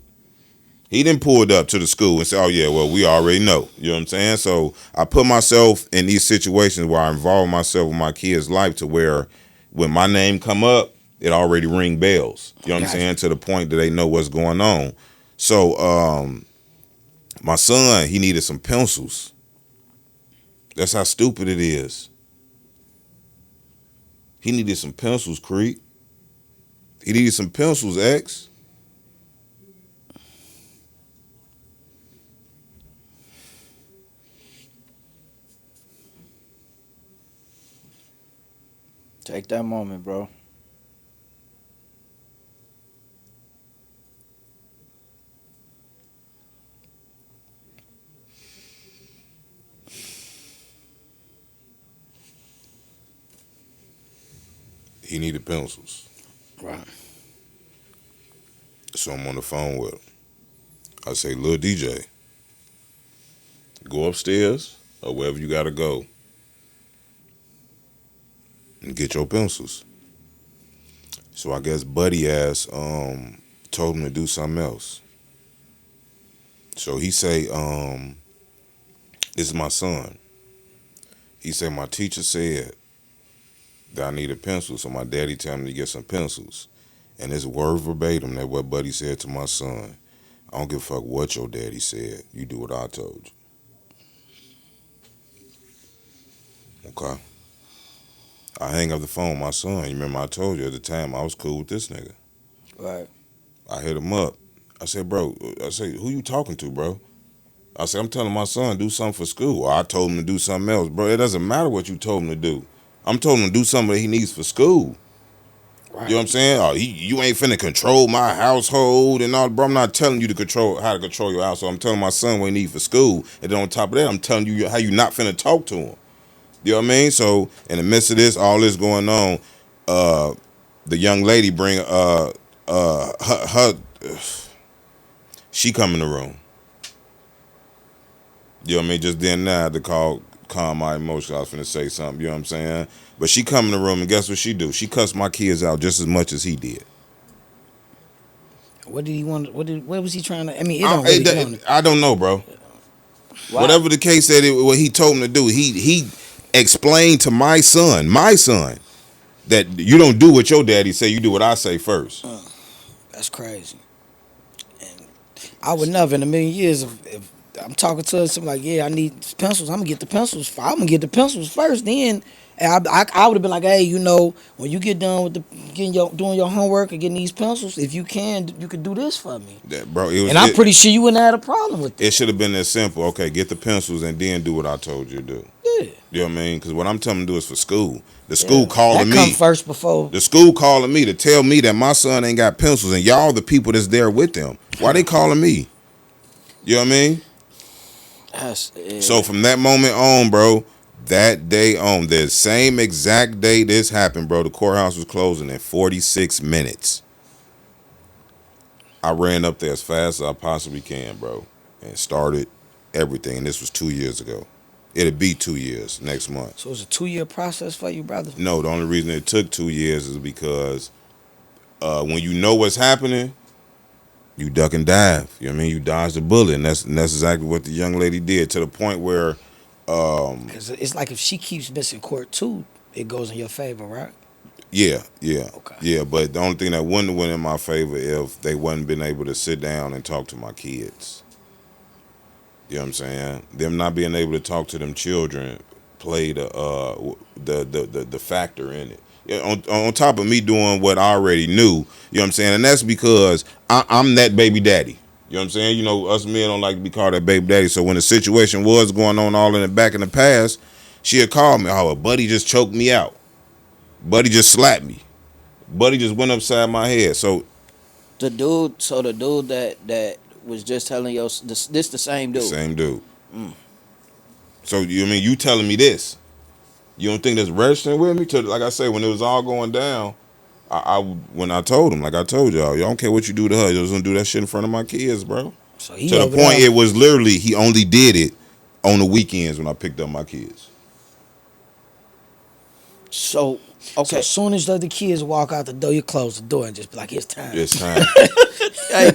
S2: He didn't pull it up to the school and say, oh, yeah, well, we already know. You know what I'm saying? So I put myself in these situations where I involve myself with my kids' life to where when my name come up, it already ring bells. You know what I'm saying? To the point that they know what's going on. So my son, he needed some pencils. That's how stupid it is. He needed some pencils, Creek. He needed some pencils, X.
S1: Take that moment, bro.
S2: He needed pencils.
S3: Right.
S2: So I'm on the phone with him. I say, "Lil DJ, go upstairs or wherever you gotta go and get your pencils." So I guess Buddy ass told him to do something else. So he say, "This is my son." He said, "My teacher said that I need a pencil, so my daddy told me to get some pencils." And it's word verbatim that what Buddy said to my son. I don't give a fuck what your daddy said. You do what I told you. Okay. I hang up the phone with my son. You remember I told you at the time I was cool with this nigga.
S1: Right.
S2: I hit him up. I said, "Bro," I said, "who you talking to, bro?" I said, "I'm telling my son do something for school." Or I told him to do something else. Bro, it doesn't matter what you told him to do. I'm told him to do something that he needs for school.
S3: Right.
S2: You know what I'm saying? Oh, you ain't finna control my household and all, bro. I'm not telling you to control how to control your household. I'm telling my son what he need for school. And then on top of that, I'm telling you how you not finna talk to him. You know what I mean? So in the midst of this, all this going on, the young lady bring her she come in the room. You know what I mean? Just then now I had to calm my emotions. I was finna say something, you know what I'm saying? But she come in the room and guess what she do? She cussed my kids out just as much as he did.
S3: What did he want? What was he trying to? I mean, it don't.
S2: I don't know, bro.
S1: Why?
S2: Whatever the case said, what he told him to do, he explained to my son, that you don't do what your daddy say, you do what I say first.
S3: That's crazy. And I would never in a million years if I'm talking to something like, yeah, I need pencils. I'm gonna get the pencils. I'm gonna get the pencils first. Then and I would have been like, hey, when you get done with doing your homework and getting these pencils, if you can, you could do this for me.
S2: Bro,
S3: And I'm pretty sure you wouldn't have had a problem with
S2: it
S3: that.
S2: should have been that simple. Okay, get the pencils and then do what I told you to do.
S3: Yeah.
S2: You know what I mean? Because what I'm telling them to do is for school. The school
S3: That
S2: calling
S3: come
S2: me.
S3: first before.
S2: The school calling me to tell me that my son ain't got pencils and y'all the people that's there with them. Why they calling me? You know what I mean?
S1: That's, yeah.
S2: So from that moment on, bro, That day, on the same exact day this happened, bro, the courthouse was closing in 46 minutes. I ran up there as fast as I possibly can, bro, and started everything. And this was 2 years ago. It'll be 2 years next month.
S3: So it's a 2-year process for you, brother?
S2: No, the only reason it took 2 years is because when you know what's happening, you duck and dive. You know what I mean? You dodge the bullet, and that's exactly what the young lady did, to the point where
S3: Because it's like if she keeps missing court too, it goes in your favor, right?
S2: yeah.
S3: Okay.
S2: Yeah, but the only thing that wouldn't have went in my favor if they wasn't been able to sit down and talk to my kids. You know what I'm saying? Them not being able to talk to them children played the factor in it. Yeah, on top of me doing what I already knew, you know what I'm saying? And that's because I'm that baby daddy. You know what I'm saying? You know, us men don't like to be called that baby daddy. So when the situation was going on all in the back in the past, she had called me, oh, buddy just choked me out. Buddy just slapped me. Buddy just went upside my head. So
S1: The dude that was just telling you this the same dude.
S2: same dude. So you I mean you telling me this? You don't think that's registering with me? To like I say, when it was all going down, when I told him, like I told y'all don't care what you do to her, you was gonna do that shit in front of my kids, bro.
S3: So he
S2: To the
S3: over
S2: point
S3: there.
S2: it was literally he only did it on the weekends when I picked up my kids.
S1: So
S3: So
S1: okay,
S3: as soon as the other kids walk out the door, you close the door and just be like, it's time.
S2: It's time.
S1: hey,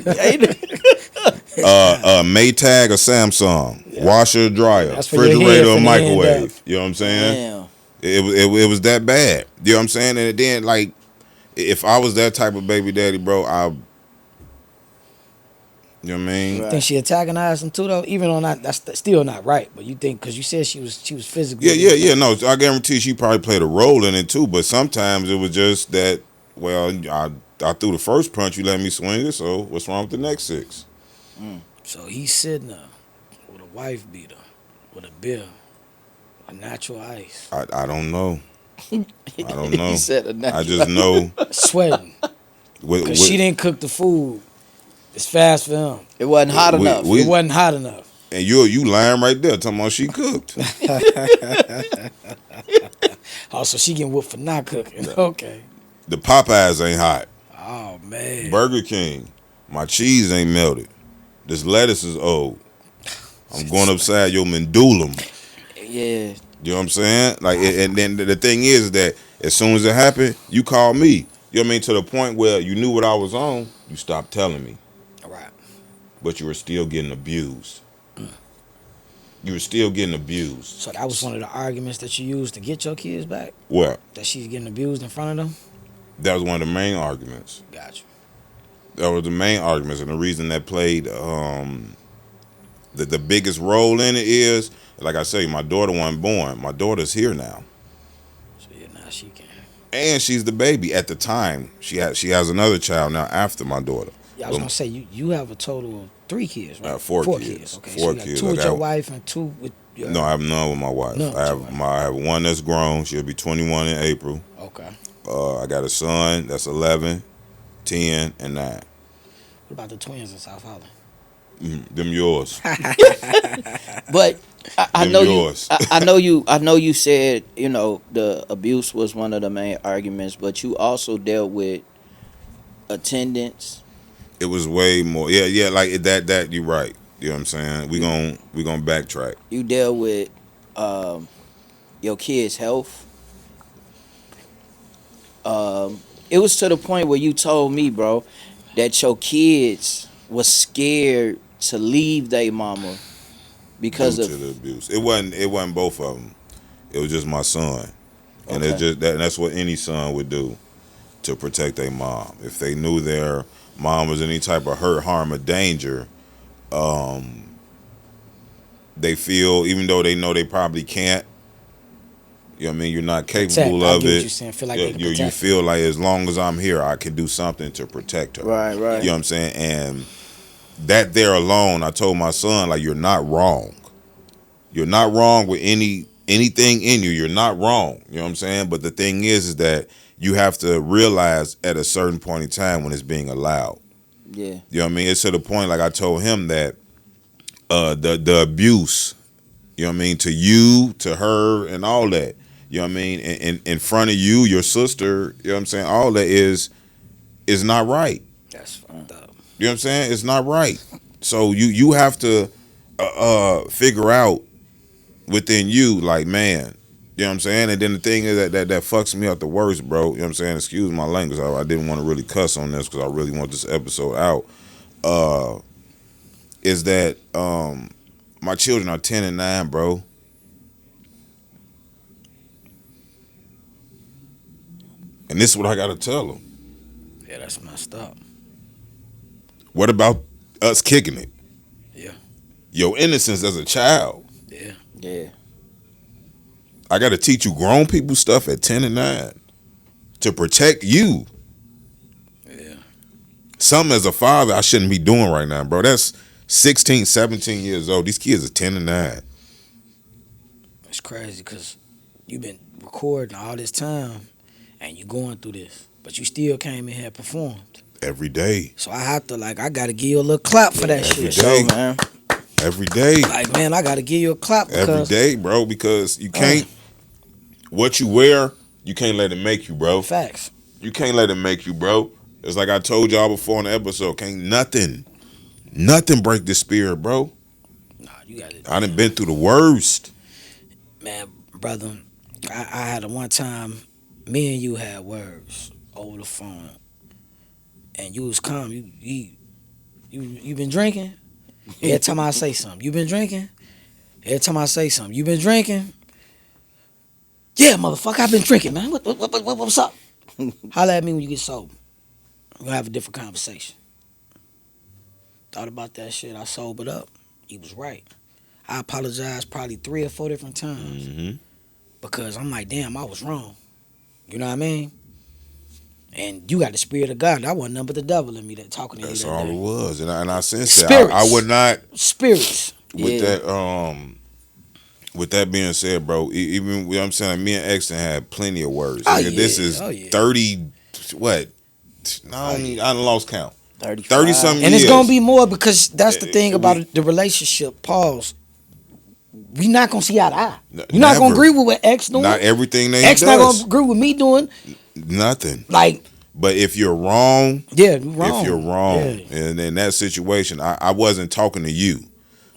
S2: Maytag or Samsung, washer, dryer,
S3: That's for your head
S2: refrigerator, or
S3: from the hand
S2: microwave. You know what I'm saying?
S1: damn.
S2: It was that bad. You know what I'm saying? And then like, if I was that type of baby daddy, bro, you know what I mean?
S1: Right.
S3: Think she antagonized him too, though? Even though that's still not right, but you think because you said she was physically.
S2: Yeah. No, I guarantee she probably played a role in it too. But sometimes it was just that. Well, I threw the first punch, you let me swing it. So what's wrong with the next six?
S3: So he's sitting there with a wife beater, with a beer, a natural ice,
S2: I don't know. I don't know.
S1: He said a
S2: I
S1: natural.
S2: just know.
S3: sweating because she didn't cook the food. It's fast for him.
S1: It wasn't hot
S2: we-
S1: enough.
S2: we-
S3: It wasn't hot enough.
S2: And you lying right there, talking about she cooked.
S3: Oh, so she getting whooped for not cooking. Okay.
S2: The Popeyes ain't hot.
S3: Oh man.
S2: Burger King, my cheese ain't melted. This lettuce is old. I'm going upside your mandulum.
S1: Yeah.
S2: You know what I'm saying? Like, and then the thing is that as soon as it happened, you called me. You know what I mean? To the point where you knew what I was on, you stopped telling me.
S3: All right.
S2: But you were still getting abused. You were still getting abused.
S3: So that was one of the arguments that you used to get your kids back?
S2: Well,
S3: That she's getting abused in front of them?
S2: that was one of the main arguments.
S3: Gotcha.
S2: That was the main arguments, and the reason that played the biggest role in it is, like I say, my daughter wasn't born. My daughter's here now,
S3: So yeah, now she can.
S2: and she's the baby. At the time, she has another child now after my daughter.
S3: Yeah, I was gonna say you have a total of 3 kids, right?
S2: 4 kids.
S3: Okay,
S2: 4
S3: so you got
S2: kids.
S3: 2
S2: I
S3: with
S2: got-
S3: your wife and 2 with your.
S2: No, I have none with my wife.
S3: None with
S2: I
S3: your
S2: have
S3: wife.
S2: I have one that's grown. She'll be 21 in April.
S3: Okay.
S2: I got a son that's 11, 10, and 9.
S3: What about the twins in South Holland?
S2: Them yours.
S1: But I
S2: Them
S1: know
S2: yours.
S1: I know you said, you know, the abuse was one of the main arguments, but you also dealt with attendance.
S2: It was way more. Yeah, like that you're right. You know what I'm saying? We gonna backtrack.
S1: You dealt with your kids' health. It was to the point where you told me, bro, that your kids was scared to leave their mama because
S2: Due
S1: of
S2: to the abuse. It wasn't both of them. It was just my son, and
S1: Okay.
S2: it's just that's what any son would do to protect their mom. If they knew their mom was in any type of hurt, harm, or danger, they feel, even though they know they probably can't. You know what I mean? You're not capable
S3: I
S2: of
S3: get what
S2: it.
S3: you're saying. Feel like they can
S2: you
S3: protect
S2: feel like as long as I'm here, I can do something to protect her.
S1: right.
S2: You know what I'm saying? And that there alone, I told my son, like, you're not wrong. You're not wrong with anything in you. You're not wrong. You know what I'm saying? But the thing is that you have to realize at a certain point in time when it's being allowed.
S1: Yeah.
S2: You know what I mean? It's to the point, like I told him, that the abuse You know what I mean? To you, to her, and all that. You know what I mean? In front of you, your sister, you know what I'm saying? All that is not right.
S3: That's fucked up.
S2: You know what I'm saying? It's not right. So you have to figure out within you, like, man, you know what I'm saying? And then the thing is that fucks me up the worst, bro. You know what I'm saying? Excuse my language. I didn't want to really cuss on this because I really want this episode out. Is that my children are 10 and 9, bro. And this is what I gotta tell them.
S3: Yeah, that's messed up.
S2: What about us kicking it?
S3: Yeah.
S2: Your innocence as a child.
S3: Yeah.
S1: Yeah.
S2: I gotta teach you grown people stuff at 10 and 9 to protect you.
S3: Yeah.
S2: Something as a father I shouldn't be doing right now, bro. That's 16, 17 years old. These kids are 10 and 9.
S3: It's crazy because you've been recording all this time and you going through this, but you still came in here and performed.
S2: Every day.
S3: So I have to, I got to give you a little clap for that
S2: Every
S3: shit.
S2: day.
S1: So, man.
S2: Every day.
S3: Like, man, I got to give you a clap
S2: Every
S3: because
S2: day, bro, because you can't, what you wear, you can't let it make you, bro.
S3: facts.
S2: You can't let it make you, bro. It's like I told y'all before in the episode, can't nothing break the spirit, bro.
S3: Nah, you got it.
S2: I done been through the worst.
S3: Man, brother, I had a one time, me and you had words over the phone, and you was calm. You been drinking? Every time I say something, you been drinking? Every time I say something, you been drinking? Yeah, motherfucker, I been drinking, man. What's up? Holla at me when you get sober. We're gonna have a different conversation. Thought about that shit. I sobered up. He was right. I apologized probably 3 or 4 different times
S2: Mm-hmm.
S3: because I'm like, damn, I was wrong. You know what I mean? And you got the spirit of God. That wasn't nothing but the devil in me that talking to
S2: That's
S3: you that
S2: all
S3: day.
S2: it was. And I sensed that.
S3: Spirits.
S2: I would not,
S3: Spirits.
S2: with
S1: Yeah.
S2: that, with that being said, bro, even, you know what I'm saying, me and Exton had plenty of words.
S3: Oh,
S2: Nigga, this
S3: yeah.
S2: is
S3: Oh, yeah.
S2: 30, what? No, I done lost count.
S1: 35.
S2: 30-something
S3: And it's
S2: years.
S3: gonna be more because that's the thing
S2: we-
S3: about the relationship. Pause. We not gonna see eye to eye.
S2: N-
S3: You're not gonna
S2: never.
S3: agree with what X doing.
S2: Not everything that
S3: X
S2: he
S3: not
S2: does.
S3: gonna agree with me doing.
S2: Nothing.
S3: Like,
S2: But if you're wrong,
S3: yeah, you wrong.
S2: if you're wrong,
S3: Yeah.
S2: and in that situation, I wasn't talking to you.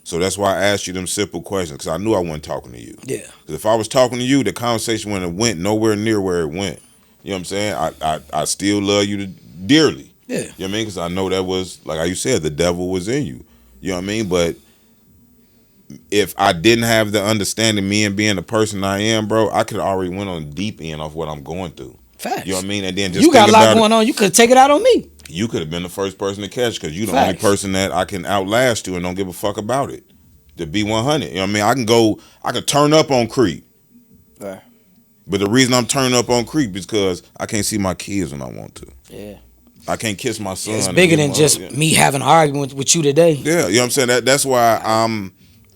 S2: So that's why I asked you them simple questions, because I knew I wasn't talking to you.
S3: Yeah.
S2: 'Cause if I was talking to you, the conversation wouldn't have went nowhere near where it went. You know what I'm saying? I still love you dearly.
S3: Yeah.
S2: You know what I mean? Because I know that was, like you said, the devil was in you. You know what I mean? But if I didn't have the understanding, me and being the person I am, bro, I could have already went on the deep end of what I'm going through.
S3: Facts.
S2: You know what I mean? And then just
S3: You got a
S2: think
S3: lot
S2: about
S3: going on. You could take it out on me.
S2: You could have been the first person to catch, because you're the
S3: Facts.
S2: only person that I can outlast you and don't give a fuck about it. To be 100. You know what I mean? I can turn up on Creep.
S1: Right.
S2: But the reason I'm turning up on Creep is because I can't see my kids when I want to.
S1: Yeah.
S2: I can't kiss my son.
S3: It's
S2: and
S3: bigger
S2: give
S3: than
S2: him a
S3: just
S2: hug.
S3: me having an argument with you today.
S2: Yeah, you know what I'm saying? That's why I'm,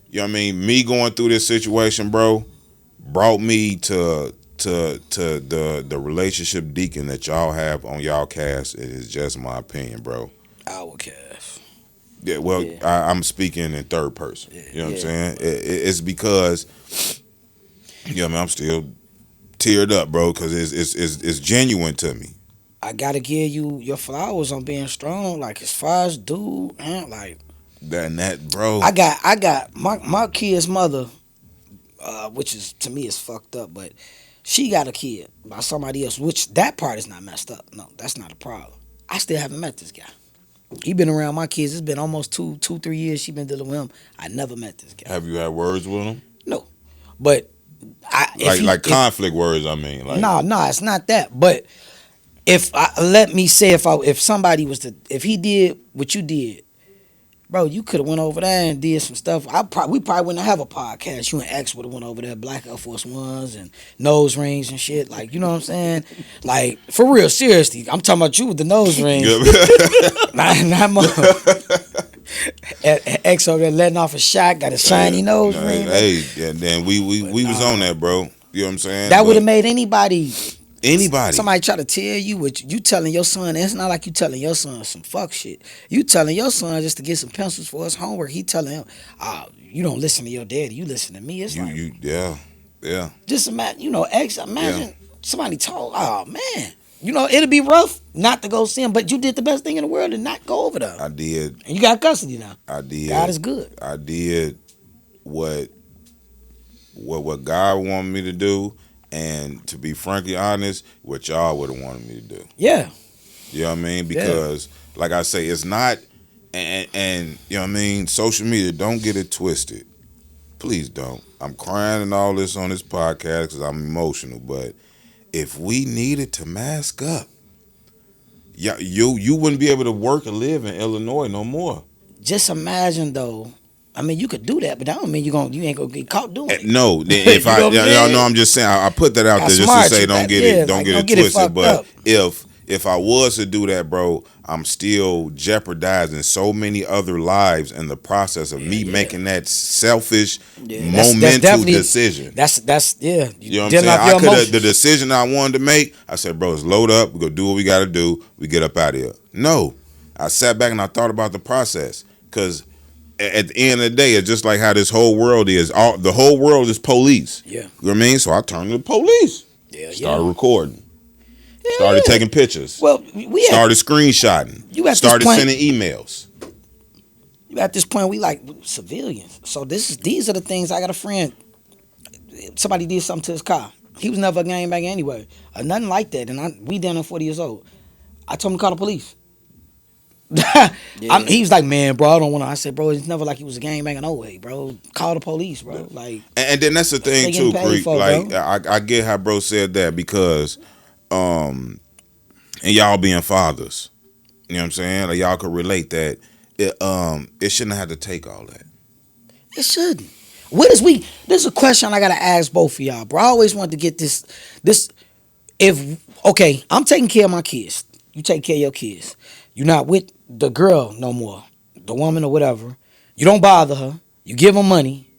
S2: you know what I mean, me going through this situation, bro, brought me to the relationship deacon that y'all have on y'all cast. It is just my opinion, bro.
S3: Our cast.
S2: Yeah, well,
S1: Yeah.
S2: I'm speaking in third person. You know what I'm
S1: Yeah.
S2: saying? It's because, you know what I mean, I'm still teared up, bro, because it's genuine to me.
S3: I gotta give you your flowers on being strong. Like, as far as dude, man, like,
S2: That, bro.
S3: I got my kid's mother, which is, to me, is fucked up, but she got a kid by somebody else, which that part is not messed up. No, that's not a problem. I still haven't met this guy. He been around my kids. It's been almost 3 years she been dealing with him. I never met this guy.
S2: Have you had words with him?
S3: No. But
S2: Conflict words, I mean. Like,
S3: no, it's not that. But if somebody was to, if he did what you did, bro, you could have went over there and did some stuff. We probably wouldn't have a podcast. You and X would have went over there, Black Air Force Ones and nose rings and shit. Like, you know what I'm saying? Like, for real, seriously, I'm talking about you with the nose rings. not more. X over there letting off a shot, got a shiny nose ring.
S2: Hey, and then we was on that, bro. You know what I'm saying?
S3: That would have made anybody
S2: Anybody.
S3: Somebody try to tell you what you telling your son. It's not like you telling your son some fuck shit. You telling your son just to get some pencils for his homework. He telling him, you don't listen to your daddy. You listen to me. It's like,
S2: Yeah.
S3: just imagine, imagine somebody told, oh man, it'll be rough not to go see him, but you did the best thing in the world and not go over there.
S2: I did.
S3: And you got custody now.
S2: I did.
S3: God is good.
S2: I did what God wanted me to do, and to be frankly honest, what y'all would have wanted me to do.
S3: Yeah.
S2: You know what I mean? Because, like I say, it's not, and you know what I mean? Social media, don't get it twisted. Please don't. I'm crying and all this on this podcast because I'm emotional, but if we needed to mask up, you wouldn't be able to work and live in Illinois no more.
S3: Just imagine though. I mean, you could do that, but that don't mean you ain't gonna get caught doing it.
S2: No, if y'all know, I'm just saying. I put that out there just to say don't get it twisted. But if I was to do that, bro, I'm still jeopardizing so many other lives in the process of me making that selfish, monumental decision.
S3: That's
S2: You know what I'm saying? The decision I wanted to make, I said, bro, let's load up. We go do what we got to do. We get up out of here. No, I sat back and I thought about the process, because at the end of the day, it's just like how this whole world is. The whole world is police.
S3: Yeah.
S2: You know what I mean? So I turned to the police. Started recording. Started taking pictures.
S3: Well,
S2: started screenshotting. Started sending emails.
S3: You at this point, we like civilians. So these are the things. I got a friend. Somebody did something to his car. He was never a gangbanger anyway, or nothing like that. And we down there 40 years old. I told him to call the police. He was like, man, bro, I don't want to. I said, bro, it's never like he was a gangbanger no way, bro. Call the police, bro. Like,
S2: and then that's the thing too, Creek. Like, I get how bro said that, because, and y'all being fathers, you know what I'm saying? Like, y'all could relate that. It shouldn't have to take all that.
S3: It shouldn't. This is a question I gotta ask both of y'all, bro. I always wanted to get this. Okay, I'm taking care of my kids. You take care of your kids. You're not with the girl no more, the woman or whatever. You don't bother her. You give her money.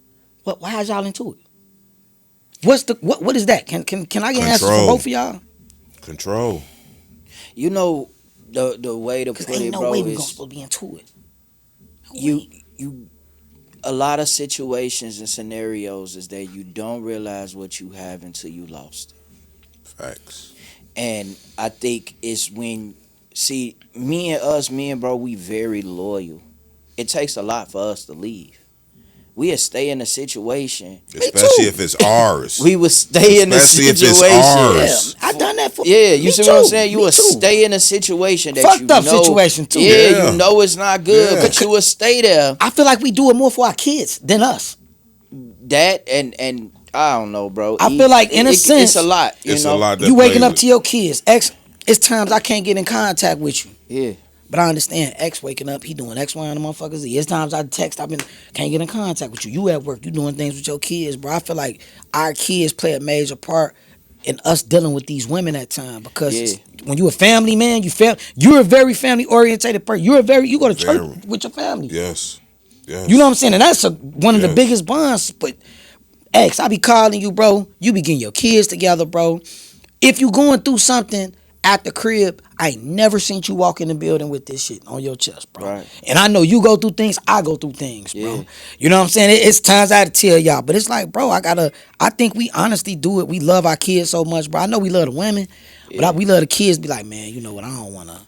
S3: Why is y'all into it? What is that? Can I get answers from both of y'all?
S2: Control.
S1: You know, the way to put it,
S3: ain't no
S1: bro,
S3: way we
S1: is
S3: gonna supposed to be into it.
S1: you a lot of situations and scenarios is that you don't realize what you have until you lost it.
S2: Facts.
S1: And I think it's when, see, me and bro, we very loyal. It takes a lot for us to leave. We'll stay in a situation,
S2: especially if it's ours.
S1: We would stay in a situation.
S2: If it's ours.
S3: I done that for.
S1: You see what I'm saying? You would stay in a situation that
S3: fucked up situation too.
S1: You know it's not good, but you would stay there.
S3: I feel like we do it more for our kids than us.
S1: That and I don't know, bro.
S3: I feel like in a sense,
S1: it's a lot.
S2: It's a lot.
S3: You waking up to your kids. It's times I can't get in contact with you.
S1: Yeah.
S3: But I understand X waking up, he doing X, Y, and the motherfuckers Z. It's times I text, can't get in contact with you. You at work, you doing things with your kids, bro. I feel like our kids play a major part in us dealing with these women at time, because when you a family man, you're a very family orientated person. You go to church with your family.
S2: Yes.
S3: You know what I'm saying? And that's one of the biggest bonds. But X, I be calling you, bro. You be getting your kids together, bro. If you going through something at the crib, I ain't never seen you walk in the building with this shit on your chest, bro.
S1: Right.
S3: And I know you go through things, I go through things, bro. You know what I'm saying? It's times I had to tell y'all, but it's like, bro, I think we honestly do it. We love our kids so much, bro. I know we love the women, but we love the kids. Be like, man, you know what? I don't wanna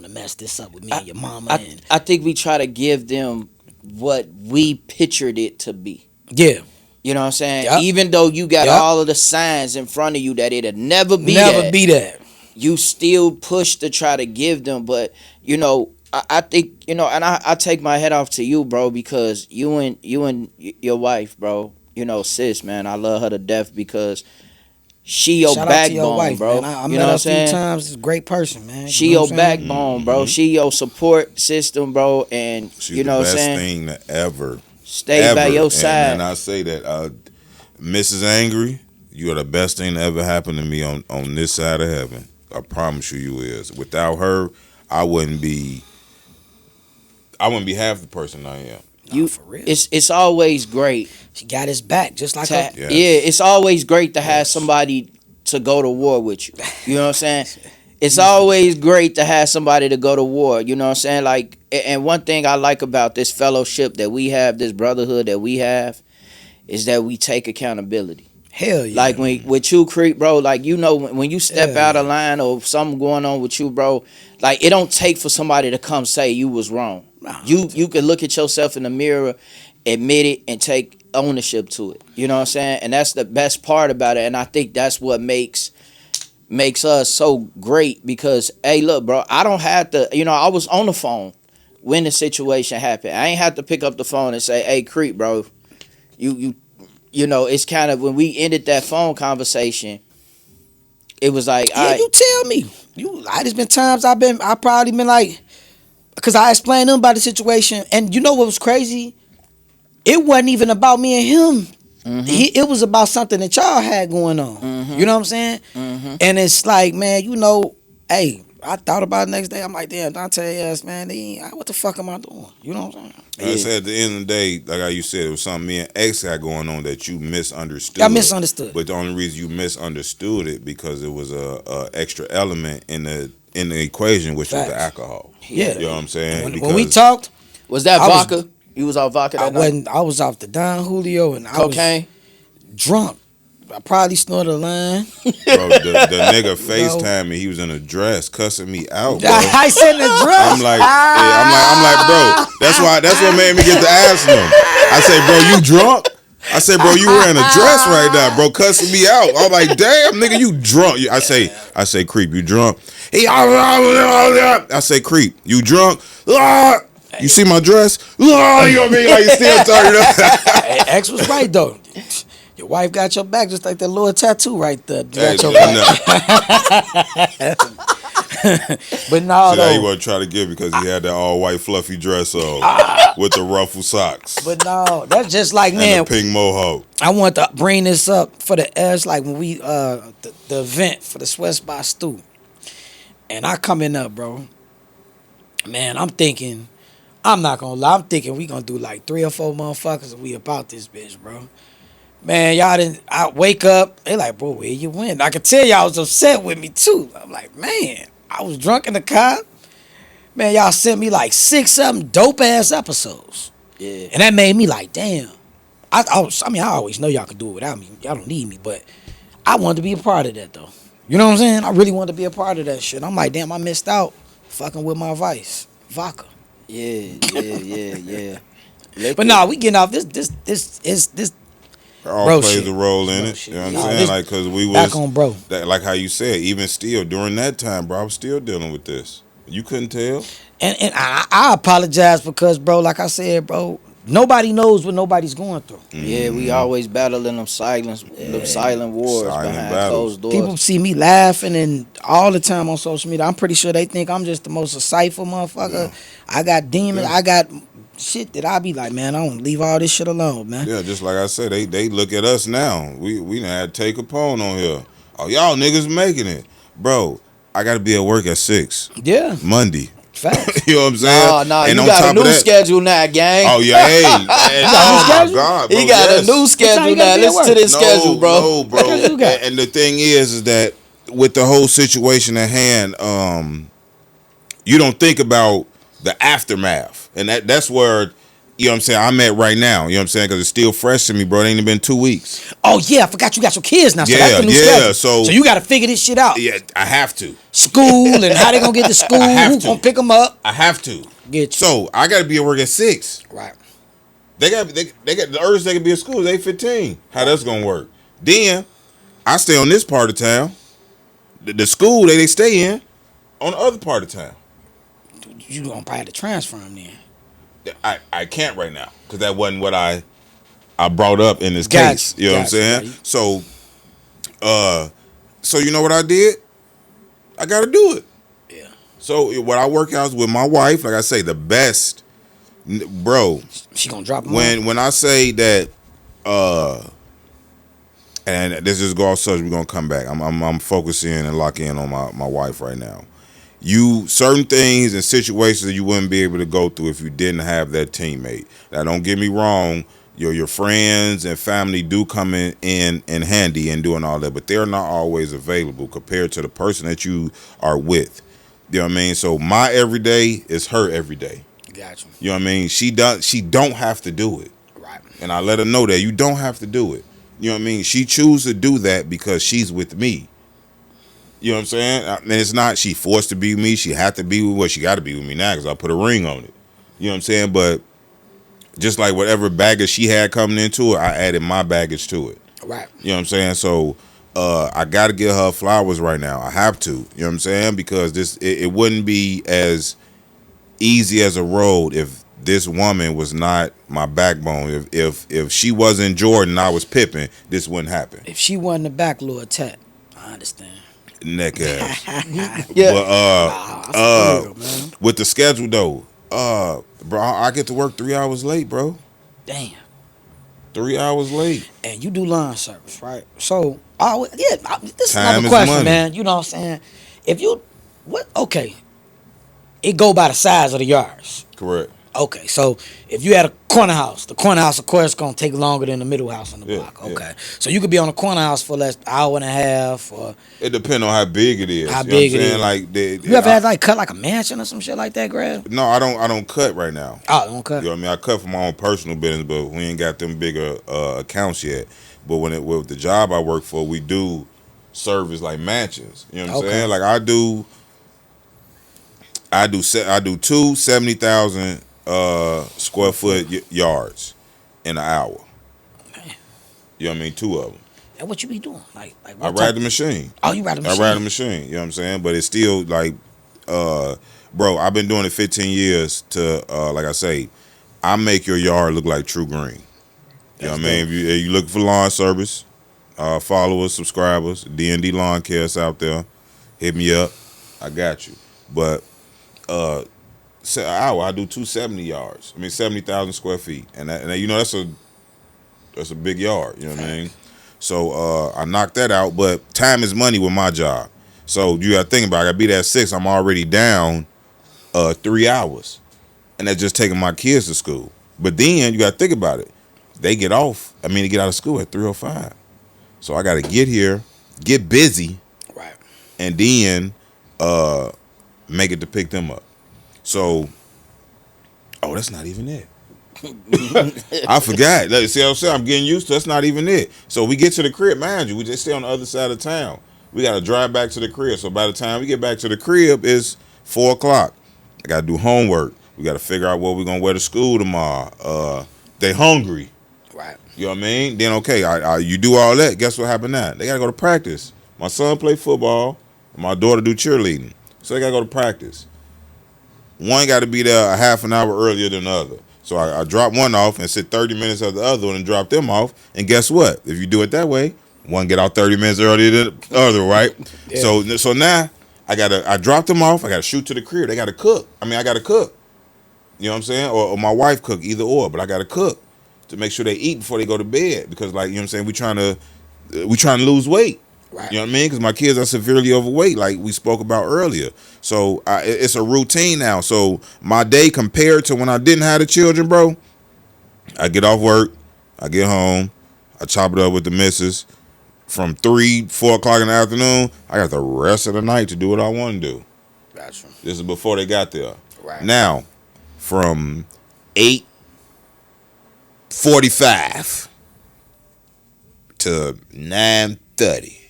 S3: mess this up with me and your mama.
S1: I think we try to give them what we pictured it to be.
S3: Yeah.
S1: You know what I'm saying? Yep. Even though you got all of the signs in front of you that it'll never be that, you still push to try to give them. But, you know, I think, you know, and I take my head off to you, bro, because you and your wife, bro, you know, sis, man, I love her to death, because she your
S3: Shout
S1: backbone,
S3: out to your wife,
S1: bro.
S3: Man. I
S1: you
S3: met
S1: know
S3: her
S1: what
S3: a
S1: I'm saying?
S3: few times. She's a great person, man.
S1: She your backbone, bro. She your support system, bro. And
S2: she's
S1: you know
S2: the
S1: what I'm
S2: best
S1: saying?
S2: thing to ever.
S1: Stay by your side.
S2: And I say that, Mrs. Angry, you are the best thing that ever happened to me on this side of heaven. I promise you is. Without her, I wouldn't be half the person I am.
S3: You for real.
S1: It's always great.
S3: She got his back, just like
S1: it's always great to have somebody to go to war with you. You know what I'm saying? It's always great to have somebody to go to war. You know what I'm saying? Like, and one thing I like about this fellowship that we have, this brotherhood that we have, is that we take accountability.
S3: Hell yeah.
S1: Like when with you, Creek, bro. Like you know when you step
S3: Hell
S1: out of line or something going on with you, bro. Like it don't take for somebody to come say you was wrong.
S3: Nah,
S1: You can look at yourself in the mirror, admit it, and take ownership to it. You know what I'm saying? And that's the best part about it. And I think that's what makes us so great because hey, look, bro. I don't have to. You know, I was on the phone when the situation happened. I ain't have to pick up the phone and say, "Hey, Creek, bro, you know." It's kind of when we ended that phone conversation. It was like,
S3: yeah, you tell me. There's been times I probably been like, because I explained to him about the situation, and you know what was crazy? It wasn't even about me and him.
S1: Mm-hmm.
S3: It was about something that y'all had going on.
S1: Mm-hmm.
S3: You know what I'm saying?
S1: Mm-hmm.
S3: And it's like, man, you know, hey, I thought about it the next day. I'm like, damn, Donte, yes, man, what the fuck am I doing? You know what I'm saying?
S2: Like I said, at the end of the day, like how you said, it was something me and X got going on that you misunderstood.
S3: I misunderstood.
S2: But the only reason you misunderstood it because it was a extra element in the equation, which was the
S3: Facts.
S2: alcohol.
S3: Yeah.
S2: You know what I'm saying?
S3: When we talked,
S1: Was that
S3: I was-
S1: vodka? You was off vodka that night?
S3: I was off the Don Julio and I
S1: Cocaine.
S3: was drunk. I probably snorted a line.
S2: Bro, the nigga FaceTime me. He was in a dress, cussing me out, bro.
S3: I said the dress.
S2: I'm like, bro. That's what made me get to ask him. I say, bro, you drunk? I say, bro, you wearing a dress right now, bro, cussing me out. I'm like, damn, nigga, you drunk? I say, creep, you drunk? I say, creep, you drunk? You see my dress? You know what I mean? Like, you still talking up.
S3: Hey, X was right though. Your wife got your back just like that little tattoo right there.
S2: Hey,
S3: Got your back. But no,
S2: See, now he
S3: though.
S2: wasn't trying to give because he had that all white fluffy dress on with the ruffled socks
S3: But no, that's just like,
S2: and
S3: man,
S2: the pink mohawk.
S3: I want to bring this up for the S, like when we the event for the Sweats by Stu. And I coming up, bro. Man, I'm not gonna lie, I'm thinking we gonna do like 3 or 4 motherfuckers and we about this bitch, bro. Man, y'all didn't. I wake up. They like, bro, where you went? I could tell y'all was upset with me too. I'm like, man, I was drunk in the car. Man, y'all sent me like 6 of them dope ass episodes,
S1: Yeah.
S3: and that made me like, damn. I always know y'all can do it without me. Y'all don't need me, but I wanted to be a part of that though. You know what I'm saying? I really wanted to be a part of that shit. I'm like, damn, I missed out fucking with my vice vodka.
S1: Yeah.
S3: But nah, we getting off this
S2: All
S3: Bro
S2: plays
S3: shit.
S2: a role in
S3: Bro
S2: it.
S3: shit.
S2: You know what
S3: Yeah,
S2: I'm saying?
S3: this-
S2: Like, because we was
S3: back on bro.
S2: that, like how you said, even still during that time, bro, I was still dealing with this. You couldn't tell.
S3: And I apologize because, bro, like I said, bro, nobody knows what nobody's going through.
S1: Yeah, we always battling them silent wars
S2: Silent
S1: behind
S2: battles.
S1: closed doors.
S3: People see me laughing and all the time on social media. I'm pretty sure they think I'm just the most insightful motherfucker.
S2: Yeah.
S3: I got demons.
S2: Yeah.
S3: I got shit that I be like, man, I don't leave all this shit alone, man.
S2: Yeah, just like I said, they look at us now. We done had Take Capone on here. Oh, y'all niggas making it. Bro, I got to be at work at 6
S3: Yeah,
S2: Monday.
S3: facts.
S2: You know what I'm saying?
S1: No,
S2: And
S1: you
S2: on
S1: got
S2: top
S1: a
S2: of
S1: new
S2: that-
S1: schedule now, gang.
S2: Oh, yeah, hey.
S3: got a new
S2: Oh, my
S3: schedule?
S2: God, bro.
S1: He got
S2: yes.
S1: a new schedule
S3: you gotta
S1: now.
S3: be at
S1: Listen to
S3: work?
S1: this schedule, bro.
S2: No, bro.
S3: What you got?
S2: And the thing is that with the whole situation at hand, you don't think about the aftermath. And that's where, you know what I'm saying, I'm at right now. You know what I'm saying? Because it's still fresh to me, bro. It ain't even been 2 weeks.
S3: Oh yeah, I forgot you got your kids now. So
S2: Yeah,
S3: that's the new
S2: yeah,
S3: schedule.
S2: so-
S3: you got to figure this shit out.
S2: Yeah, I have to.
S3: School and how they gonna get to school.
S2: have
S3: Who
S2: to.
S3: gonna pick them up?
S2: I have to.
S3: Get you.
S2: So I got to be at work at 6.
S3: Right.
S2: They got the earliest they can be at school is 8:15. How that's gonna work? Then I stay on this part of town. The school they stay in on the other part of town.
S3: You gonna probably have to transfer them then.
S2: I can't right now because that wasn't what I brought up in this
S3: Gotcha,
S2: case. You know what I'm
S3: gotcha,
S2: saying?
S3: right.
S2: So you know what I did? I got to do it.
S3: Yeah.
S2: So what I work out is with my wife. Like I say, the best, bro.
S3: She gonna drop them off?
S2: When I say that, and this is go off subject, we're gonna come back. I'm focusing and lock in on my wife right now. You certain things and situations that you wouldn't be able to go through if you didn't have that teammate. Now don't get me wrong, Your friends and family do come in handy and doing all that, but they're not always available compared to the person that you are with. You know what I mean? So my everyday is her everyday.
S3: Gotcha.
S2: You know what I mean? She don't have to do it.
S3: Right.
S2: And I let her know that you don't have to do it. You know what I mean? She chooses to do that because she's with me. You know what I'm saying? And it's not she forced to be with me. She had to be with she got to be with me now because I put a ring on it. You know what I'm saying? But just like whatever baggage she had coming into it, I added my baggage to it.
S3: Right.
S2: You know what I'm saying? So I got to give her flowers right now. I have to. You know what I'm saying? Because it wouldn't be as easy as a road if this woman was not my backbone. If she wasn't Jordan, I was Pippen. This wouldn't happen.
S3: If she wasn't the back Lord Tat, I understand.
S2: Neck ass.
S1: Yeah.
S2: But
S3: I feel, man.
S2: with the schedule though, bro, I get to work 3 hours late, bro.
S3: Damn.
S2: 3 hours late.
S3: And you do line service, right? So, this is
S2: Time
S3: another
S2: is
S3: question,
S2: money.
S3: man. You know what I'm saying? If you, okay, it go by the size of the yards.
S2: Correct.
S3: Okay, so if you had a corner house, the corner house, of course, is going to take longer than the middle house on the
S2: Yeah,
S3: block.
S2: yeah.
S3: Okay. So you could be on a corner house for less hour and a half, or
S2: It depends on how big it is.
S3: How
S2: you
S3: big
S2: know
S3: it
S2: what I'm
S3: is.
S2: saying? Like
S3: you ever had like cut like a mansion or some shit like that, Grab?
S2: no, I don't cut right now.
S3: Oh, don't cut.
S2: You know what I mean? I cut for my own personal business, but we ain't got them bigger accounts yet. But with the job I work for, we do service like mansions. You know what I'm
S3: Okay.
S2: saying? Like I do two 70,000 square foot yards in an hour. You know what I mean? Two of them.
S3: And what you be doing? Like
S2: I
S3: what
S2: ride
S3: type-
S2: the machine.
S3: Oh, you ride the machine.
S2: I ride a machine, you know what I'm saying? But it's still like, bro, I've been doing it 15 years to, like I say, I make your yard look like True Green. You know what I mean? If you looking for lawn service, followers, subscribers, D&D Lawn Care's out there, hit me up. I got you. But an hour, I do 270 yards. I mean, 70,000 square feet. And you know, that's a big yard, you know what I mean? So I knocked that out, but time is money with my job. So you got to think about it. I got to be there at 6. I'm already down 3 hours. And that's just taking my kids to school. But then you got to think about it. They get they get out of school at 3:05. So I got to get here, get busy,
S3: Right.
S2: and then make it to pick them up. So, that's not even it. I forgot. See what I'm saying? I'm getting used to that's not even it. So we get to the crib, mind you, we just stay on the other side of town. We got to drive back to the crib. So by the time we get back to the crib, it's 4 o'clock. I got to do homework. We got to figure out what we're going to wear to school tomorrow. They hungry.
S3: Right.
S2: You know what I mean? Then, okay, you do all that. Guess what happened now? They got to go to practice. My son play football. And my daughter do cheerleading. So they got to go to practice. One got to be there a half an hour earlier than the other. So I drop one off and sit 30 minutes of the other one and drop them off. And guess what? If you do it that way, one get out 30 minutes earlier than the other, right? Yeah. So now I dropped them off. I got to shoot to the crib. They got to cook. I got to cook. You know what I'm saying? Or my wife cook, either or. But I got to cook to make sure they eat before they go to bed. Because, like, you know what I'm saying, we trying to lose weight.
S3: Right.
S2: You know what I mean? Because my kids are severely overweight, like we spoke about earlier. So it's a routine now. So my day compared to when I didn't have the children, bro, I get off work, I get home, I chop it up with the missus. From 3, 4 o'clock in the afternoon, I got the rest of the night to do what I want to do.
S3: Gotcha.
S2: This is before they got there.
S3: Right.
S2: Now, from 8:45 to 9:30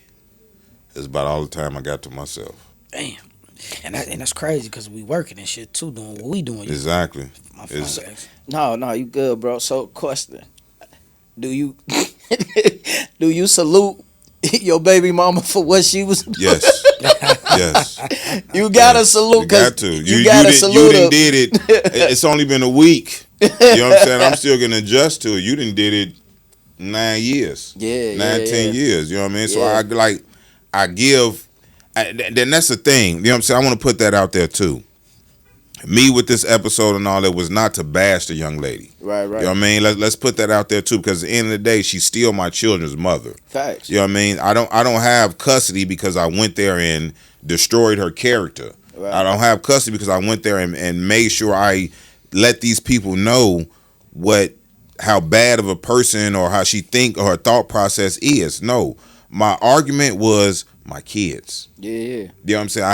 S2: is about all the time I got to myself.
S3: Damn. And that's crazy because we working and shit too, doing what we doing.
S2: Exactly.
S3: My phone
S2: It's-
S1: No, you good, bro. So, question: Do you do you salute your baby mama for what she was?
S2: Yes. Yes.
S1: You gotta salute.
S2: You got to.
S1: You gotta salute
S2: You
S1: her.
S2: done did it. It's only been a week. You know what I'm saying? I'm still gonna adjust to it. You done did it 9 years.
S1: Yeah,
S2: 10 years. You know what I mean? So
S1: Yeah.
S2: then that's the thing. You know what I'm saying? I want to put that out there too. Me with this episode and all that was not to bash the young lady.
S1: Right.
S2: You know what I mean? Let's put that out there too, because at the end of the day, she's still my children's mother.
S1: Facts.
S2: You know what I mean? I don't have custody because I went there and destroyed her character.
S1: Right.
S2: I don't have custody because I went there and made sure I let these people know what how bad of a person or how she think or her thought process is. No, my argument was my kids.
S1: Yeah, yeah,
S2: You know what I'm saying?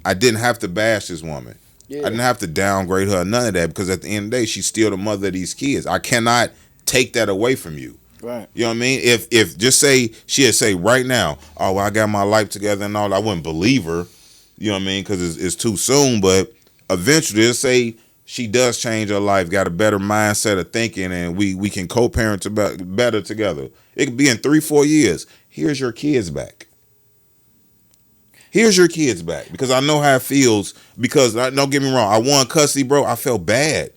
S2: I didn't have to bash this woman. I
S1: yeah.
S2: didn't have to downgrade her, none of that, because at the end of the day, she's still the mother of these kids. I cannot take that away from you.
S1: Right.
S2: You know what I mean? If just say she'd say right now, oh, well, I got my life together and all, I wouldn't believe her. You know what I mean? Because it's too soon. But eventually, let's say she does change her life, got a better mindset of thinking, and we can co-parent better together. It could be in 3-4 years. Here's your kids back. Here's your kids back, because I know how it feels. Because don't get me wrong, I won custody, bro. I felt bad.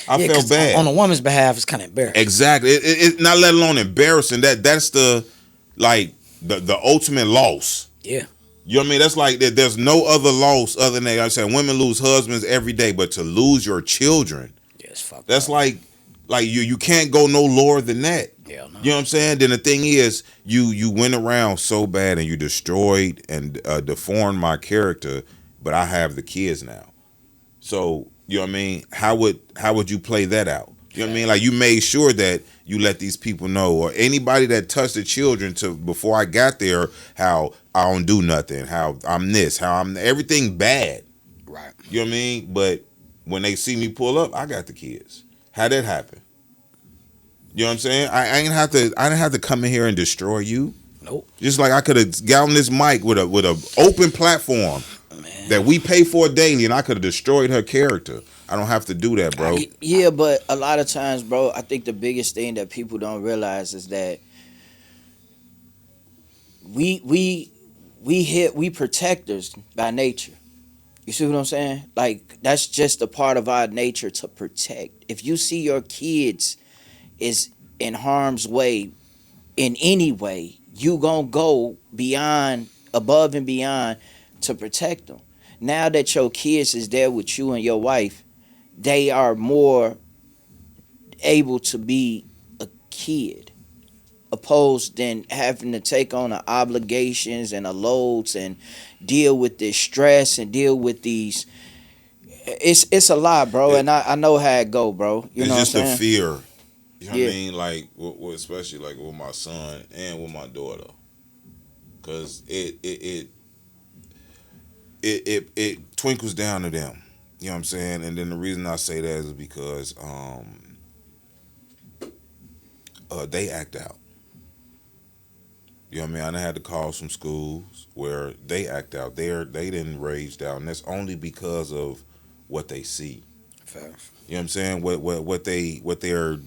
S2: I
S3: Yeah,
S2: felt
S3: 'cause
S2: bad.
S3: on a woman's behalf, it's kind of embarrassing.
S2: Exactly. It not let alone embarrassing. That's the like the ultimate loss.
S3: Yeah.
S2: You know what I mean? That's like there's no other loss other than, like I said, women lose husbands every day, but to lose your children,
S3: Yeah, it's fucked
S2: that's
S3: up.
S2: like you can't go no lower than that.
S3: Yeah, no.
S2: You know what I'm saying? Then the thing is, you went around so bad and you destroyed and deformed my character, but I have the kids now. So you know what I mean? How would you play that out? You know what I mean? Like, you made sure that you let these people know, or anybody that touched the children, to before I got there, how I don't do nothing, how I'm this, how I'm everything bad.
S3: Right.
S2: You know what I mean? But when they see me pull up, I got the kids. How'd that happen? You know what I'm saying? I didn't have to come in here and destroy you.
S3: Nope.
S2: Just like I could have got on this mic with a open platform
S3: Man.
S2: that we pay for daily, and I could have destroyed her character. I don't have to do that, bro.
S1: Yeah, but a lot of times, bro, I think the biggest thing that people don't realize is that we protectors by nature. You see what I'm saying? Like, that's just a part of our nature, to protect. If you see your kids is in harm's way in any way, you gonna go beyond, above and beyond, to protect them. Now that your kids is there with you and your wife, they are more able to be a kid, opposed than having to take on the obligations and the loads and deal with this stress and deal with these. It's a lot, bro, and I know how it go, bro. You
S2: It's
S1: know
S2: just
S1: what I'm
S2: the
S1: saying?
S2: fear. You know what
S1: Yeah.
S2: I mean? Like, especially like with my son and with my daughter, because it twinkles down to them. You know what I'm saying? And then the reason I say that is because they act out. You know what I mean? I done had to call some schools where they act out. They didn't rage out, and that's only because of what they see.
S3: Fair.
S2: You know what I'm saying? What they're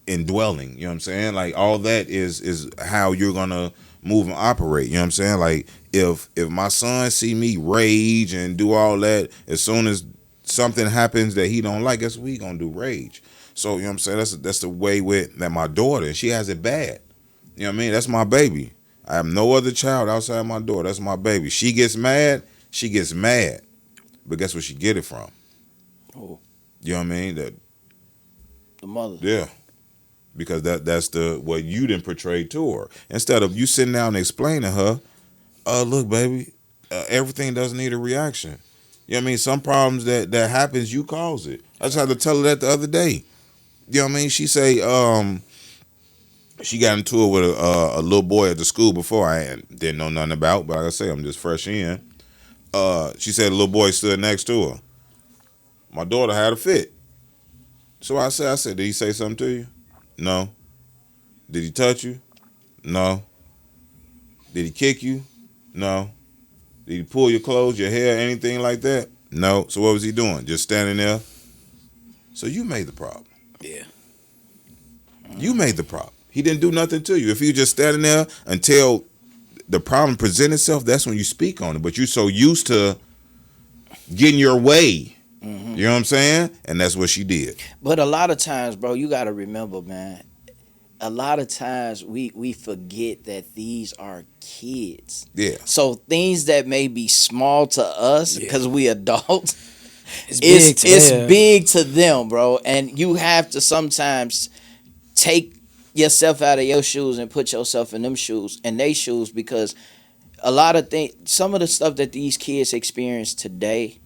S2: indwelling. You know what I'm saying? Like, all that is how you're gonna move and operate. You know what I'm saying? Like, if my son see me rage and do all that, as soon as something happens that he don't like, guess what he gonna do? Rage. So you know what I'm saying? That's the way with that my daughter. She has it bad. You know what I mean? That's my baby. I have no other child outside my daughter. That's my baby. She gets mad. She gets mad. But guess where she get it from?
S1: Oh,
S2: You know what I mean?
S1: the mother.
S2: Yeah. Because that's the what you didn't portray to her. Instead of you sitting down and explaining to her, look, baby, everything doesn't need a reaction. You know what I mean? Some problems that happens, you cause it. I just had to tell her that the other day. You know what I mean? She say, she got into it with a little boy at the school before I didn't know nothing about, but like I say, I'm just fresh in. She said a little boy stood next to her. My daughter had a fit. So I said, did he say something to you? No. Did he touch you? No. Did he kick you? No. Did he pull your clothes, your hair, anything like that? No. So what was he doing? Just standing there? So you made the problem.
S3: Yeah.
S2: You made the problem. He didn't do nothing to you. If you just standing there until the problem presents itself, that's when you speak on it. But you're so used to getting your way. You know what I'm saying? And that's what she did.
S1: But a lot of times, bro, you got to remember, man. A lot of times we forget that these are kids.
S2: Yeah.
S1: So things that may be small to us because we adults,
S3: It's
S1: big to them, bro. And you have to sometimes take yourself out of your shoes and put yourself in them shoes and they shoes, because a lot of things, some of the stuff that these kids experience today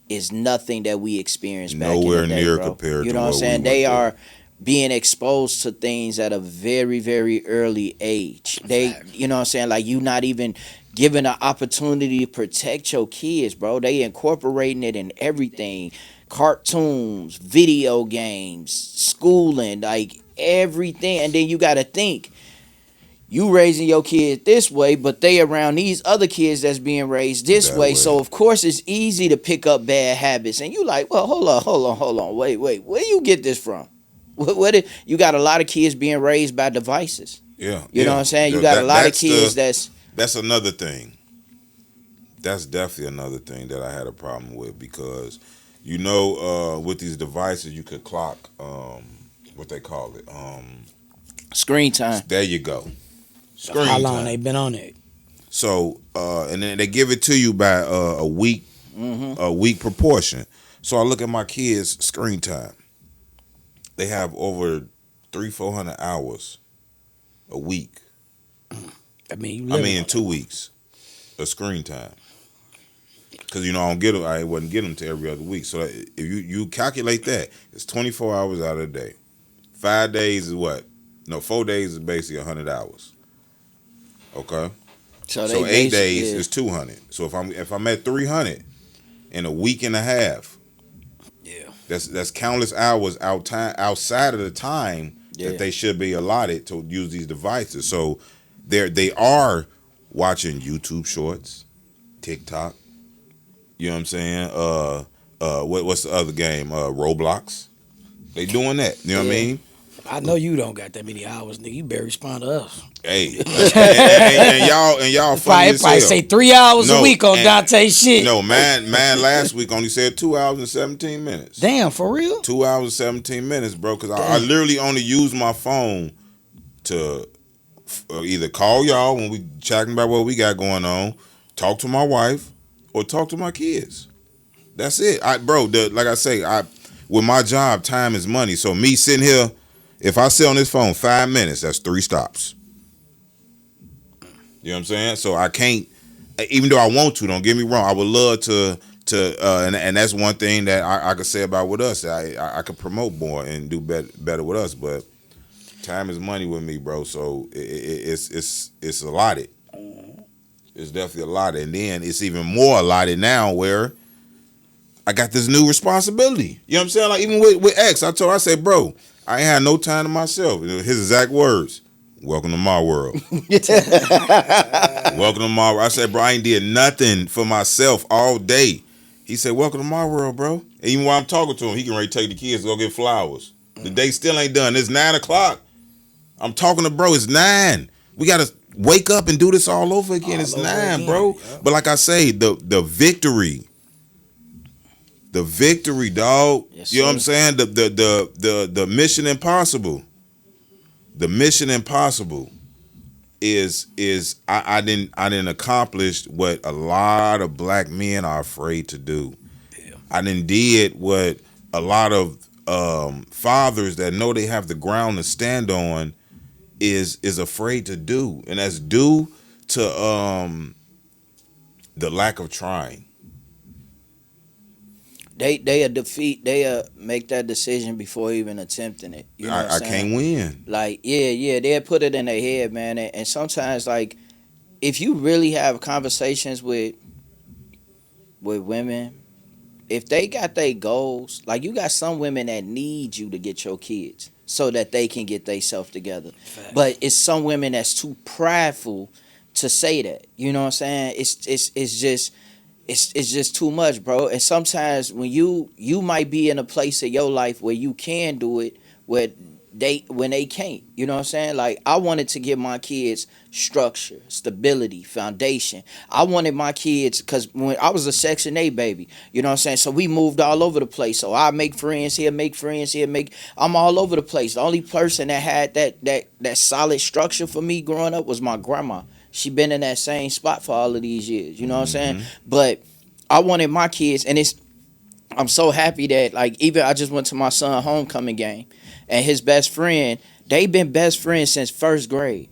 S1: is nothing that we experienced back
S2: Nowhere
S1: in the day,
S2: near
S1: bro.
S2: compared
S1: You
S2: to
S1: know what I'm
S2: what we
S1: saying?
S2: went
S1: They
S2: through.
S1: are being exposed to things at a very, very early age. They,
S3: Facts.
S1: you know what I'm saying? Like, you not even given an opportunity to protect your kids, bro. They incorporating it in everything. Cartoons, video games, schooling, like everything. And then you gotta think, you raising your kid this way, but they around these other kids that's being raised this
S2: That
S1: way.
S2: way.
S1: So of course it's easy to pick up bad habits. And you like, well, hold on, wait, where you get this from? You got a lot of kids being raised by devices.
S2: Yeah,
S1: You know
S2: yeah.
S1: what I'm saying? You
S2: Yeah,
S1: got a lot of
S2: that's
S1: kids that's
S2: that's another thing. That's definitely another thing that I had a problem with because, with these devices you could clock what they call it.
S1: screen time.
S2: There you go.
S3: How
S2: Screen
S3: long
S2: time.
S3: they been on it?
S2: So and then they give it to you by a week proportion. So I look at my kids' screen time. They have over 300-400 hours a week.
S3: I mean, you
S2: I
S3: living
S2: mean, in
S3: on
S2: 2 weeks of screen time. Because I don't get them. I wouldn't get them to every other week. So if you calculate that, it's 24 hours out of the day. 5 days is what? No, 4 days is basically 100 hours. Okay.
S1: So
S2: So
S1: they
S2: 8 days
S1: basically-
S2: is 200. So if I'm at 300 in a week and a half,
S3: Yeah.
S2: that's countless hours outside of the time
S1: Yeah.
S2: that they should be allotted to use these devices. So they are watching YouTube shorts, TikTok. You know what I'm saying? What's the other game? Roblox. They doing that. You know what I
S1: Yeah.
S2: mean?
S3: I know you don't got that many hours, nigga. You better respond to us.
S2: Hey, and y'all funny
S3: Probably,
S2: as
S3: probably
S2: hell.
S3: say 3 hours
S2: No,
S3: a week on
S2: and-
S3: Donte shit.
S2: No, man, last week only said 2 hours and 17 minutes.
S3: Damn, for real?
S2: 2 hours and 17 minutes, bro. Because I
S3: Damn.
S2: literally only use my phone to either call y'all when we chatting about what we got going on, talk to my wife, or talk to my kids. That's it. Like I say, with my job, time is money. So me sitting here, if I sit on this phone 5 minutes, that's 3 stops. You know what I'm saying? So I can't, even though I want to, don't get me wrong, I would love to and that's one thing that I could say about with us. I could promote more and do better with us, but time is money with me, bro. So it's allotted. It's definitely allotted, and then it's even more allotted now where I got this new responsibility. You know what I'm saying? Like even with X, I said, bro, I ain't had no time to myself. His exact words. Welcome to my world. Welcome to my world. I said, bro, I ain't did nothing for myself all day. He said, welcome to my world, bro. And even while I'm talking to him, he can ready to take the kids to go get flowers. The day still ain't done. It's 9 o'clock. I'm talking to bro. It's 9. We got to wake up and do this all over again.
S3: All
S2: It's
S3: over
S2: 9,
S3: again,
S2: bro.
S3: yeah.
S2: But like I say, the victory, dog.
S1: Yes,
S2: You know what I'm
S1: sir.
S2: saying? The mission impossible. The mission impossible is I didn't accomplish what a lot of black men are afraid to do.
S3: Yeah.
S2: I didn't did what a lot of fathers that know they have the ground to stand on is afraid to do, and that's due to the lack of trying.
S1: They make that decision before even attempting it. You know what
S2: I
S1: I'm saying?
S2: can't win.
S1: Like, yeah, they'll put it in their head, man. And sometimes, like, if you really have conversations with women, if they got their goals, like, you got some women that need you to get your kids so that they can get themselves together.
S3: Facts.
S1: But it's some women that's too prideful to say that. You know what I'm saying? It's just too much, bro. And sometimes when you might be in a place of your life where you can do it, when they can't. You know what I'm saying? Like, I wanted to give my kids structure, stability, foundation. I wanted my kids, because when I was a Section 8 baby, you know what I'm saying? So we moved all over the place. So I make friends here, I'm all over the place. The only person that had that solid structure for me growing up was my grandma. She been in that same spot for all of these years. You know what I'm saying? But I wanted my kids, and I'm so happy that, like, even I just went to my son homecoming game, and his best friend, they been best friends since first grade.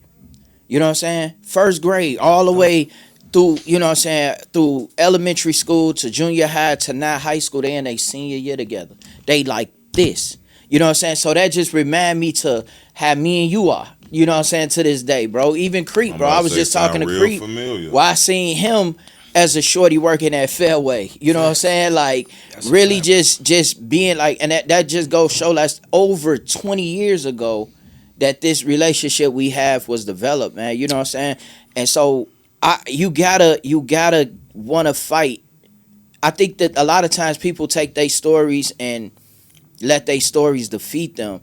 S1: You know what I'm saying? First grade, all the way through, you know what I'm saying, through elementary school to junior high to now high school. They in their senior year together. They like this. You know what I'm saying? So that just remind me to have me and you are. You know what I'm saying, to this day, bro. Even Creep,
S2: I'm
S1: bro.
S2: about
S1: I
S2: to
S1: was
S2: say
S1: just talking
S2: sound
S1: to
S2: real
S1: Creep.
S2: familiar.
S1: Well, I seen him as a shorty working at Fairway. You know what I'm saying? Like
S3: That's a
S1: really
S3: fact.
S1: just being like, and that just goes show that's over 20 years ago that this relationship we have was developed, man. You know what I'm saying? And so you gotta wanna fight. I think that a lot of times people take their stories and let their stories defeat them.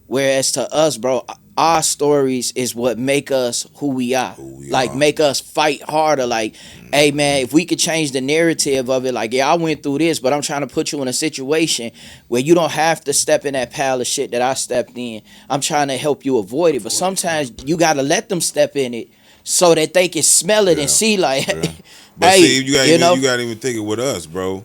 S1: Whereas to us, bro, our stories is what make us who we are.
S2: Who we
S1: Like
S2: are.
S1: make us fight harder. Like, hey man, if we could change the narrative of it, like, yeah, I went through this, but I'm trying to put you in a situation where you don't have to step in that pile of shit that I stepped in. I'm trying to help you avoid it. But sometimes you gotta let them step in it so that they can smell it and
S2: Yeah.
S1: see like,
S2: Yeah. But
S1: hey,
S2: see,
S1: you know.
S2: you got to even think it with us, bro.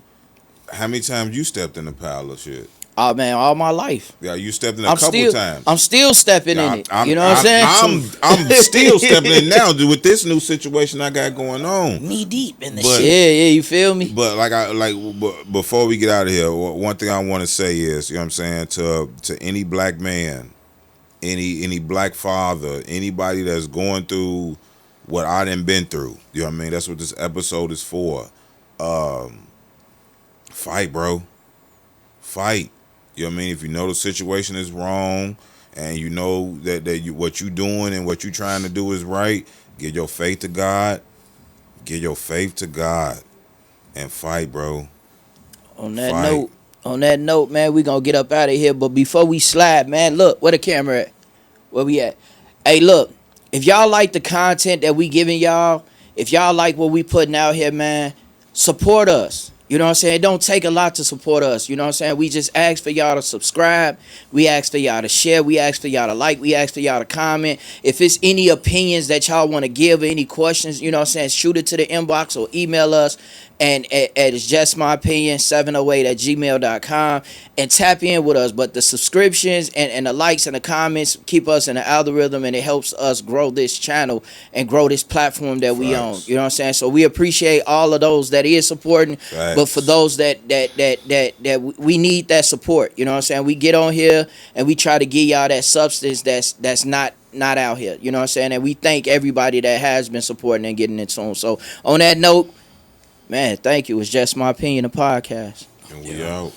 S2: How many times you stepped in a pile of shit?
S1: Oh man, all my life.
S2: Yeah, you stepped in a couple times.
S1: I'm still stepping
S2: Yeah,
S1: in it. You know what I'm saying?
S2: I'm still stepping in now with this new situation I got going on.
S3: Knee deep in the
S2: But-
S3: shit.
S1: Yeah, you feel me?
S2: But before we get out of here, one thing I want to say is, you know what I'm saying, to any black man, any black father, anybody that's going through what I done been through. You know what I mean? That's what this episode is for. Fight, bro. Fight. You know what I mean? If you know the situation is wrong and you know that what you doing and what you trying to do is right, give your faith to God. Give your faith to God and fight, bro.
S1: On that
S2: Fight.
S1: note, man, we gonna get up out of here. But before we slide, man, look, where the camera at? Where we at? Hey, look, if y'all like the content that we giving y'all, if y'all like what we putting out here, man, support us. You know what I'm saying? It don't take a lot to support us. You know what I'm saying? We just ask for y'all to subscribe. We ask for y'all to share. We ask for y'all to like. We ask for y'all to comment. If it's any opinions that y'all want to give or any questions, you know what I'm saying, shoot it to the inbox or email us. And it's just my opinion 708 at gmail.com, and tap in with us. But the subscriptions and the likes and the comments keep us in the algorithm, and it helps us grow this channel and grow this platform that we own.
S2: Facts.
S1: You know what I'm saying? So we appreciate all of those that is supporting.
S2: Facts.
S1: But for those that we need that support, you know what I'm saying? We get on here and we try to give y'all that substance that's not out here. You know what I'm saying? And we thank everybody that has been supporting and getting it soon. So on that note, man, thank you. It's just my opinion, a podcast.
S2: And we out.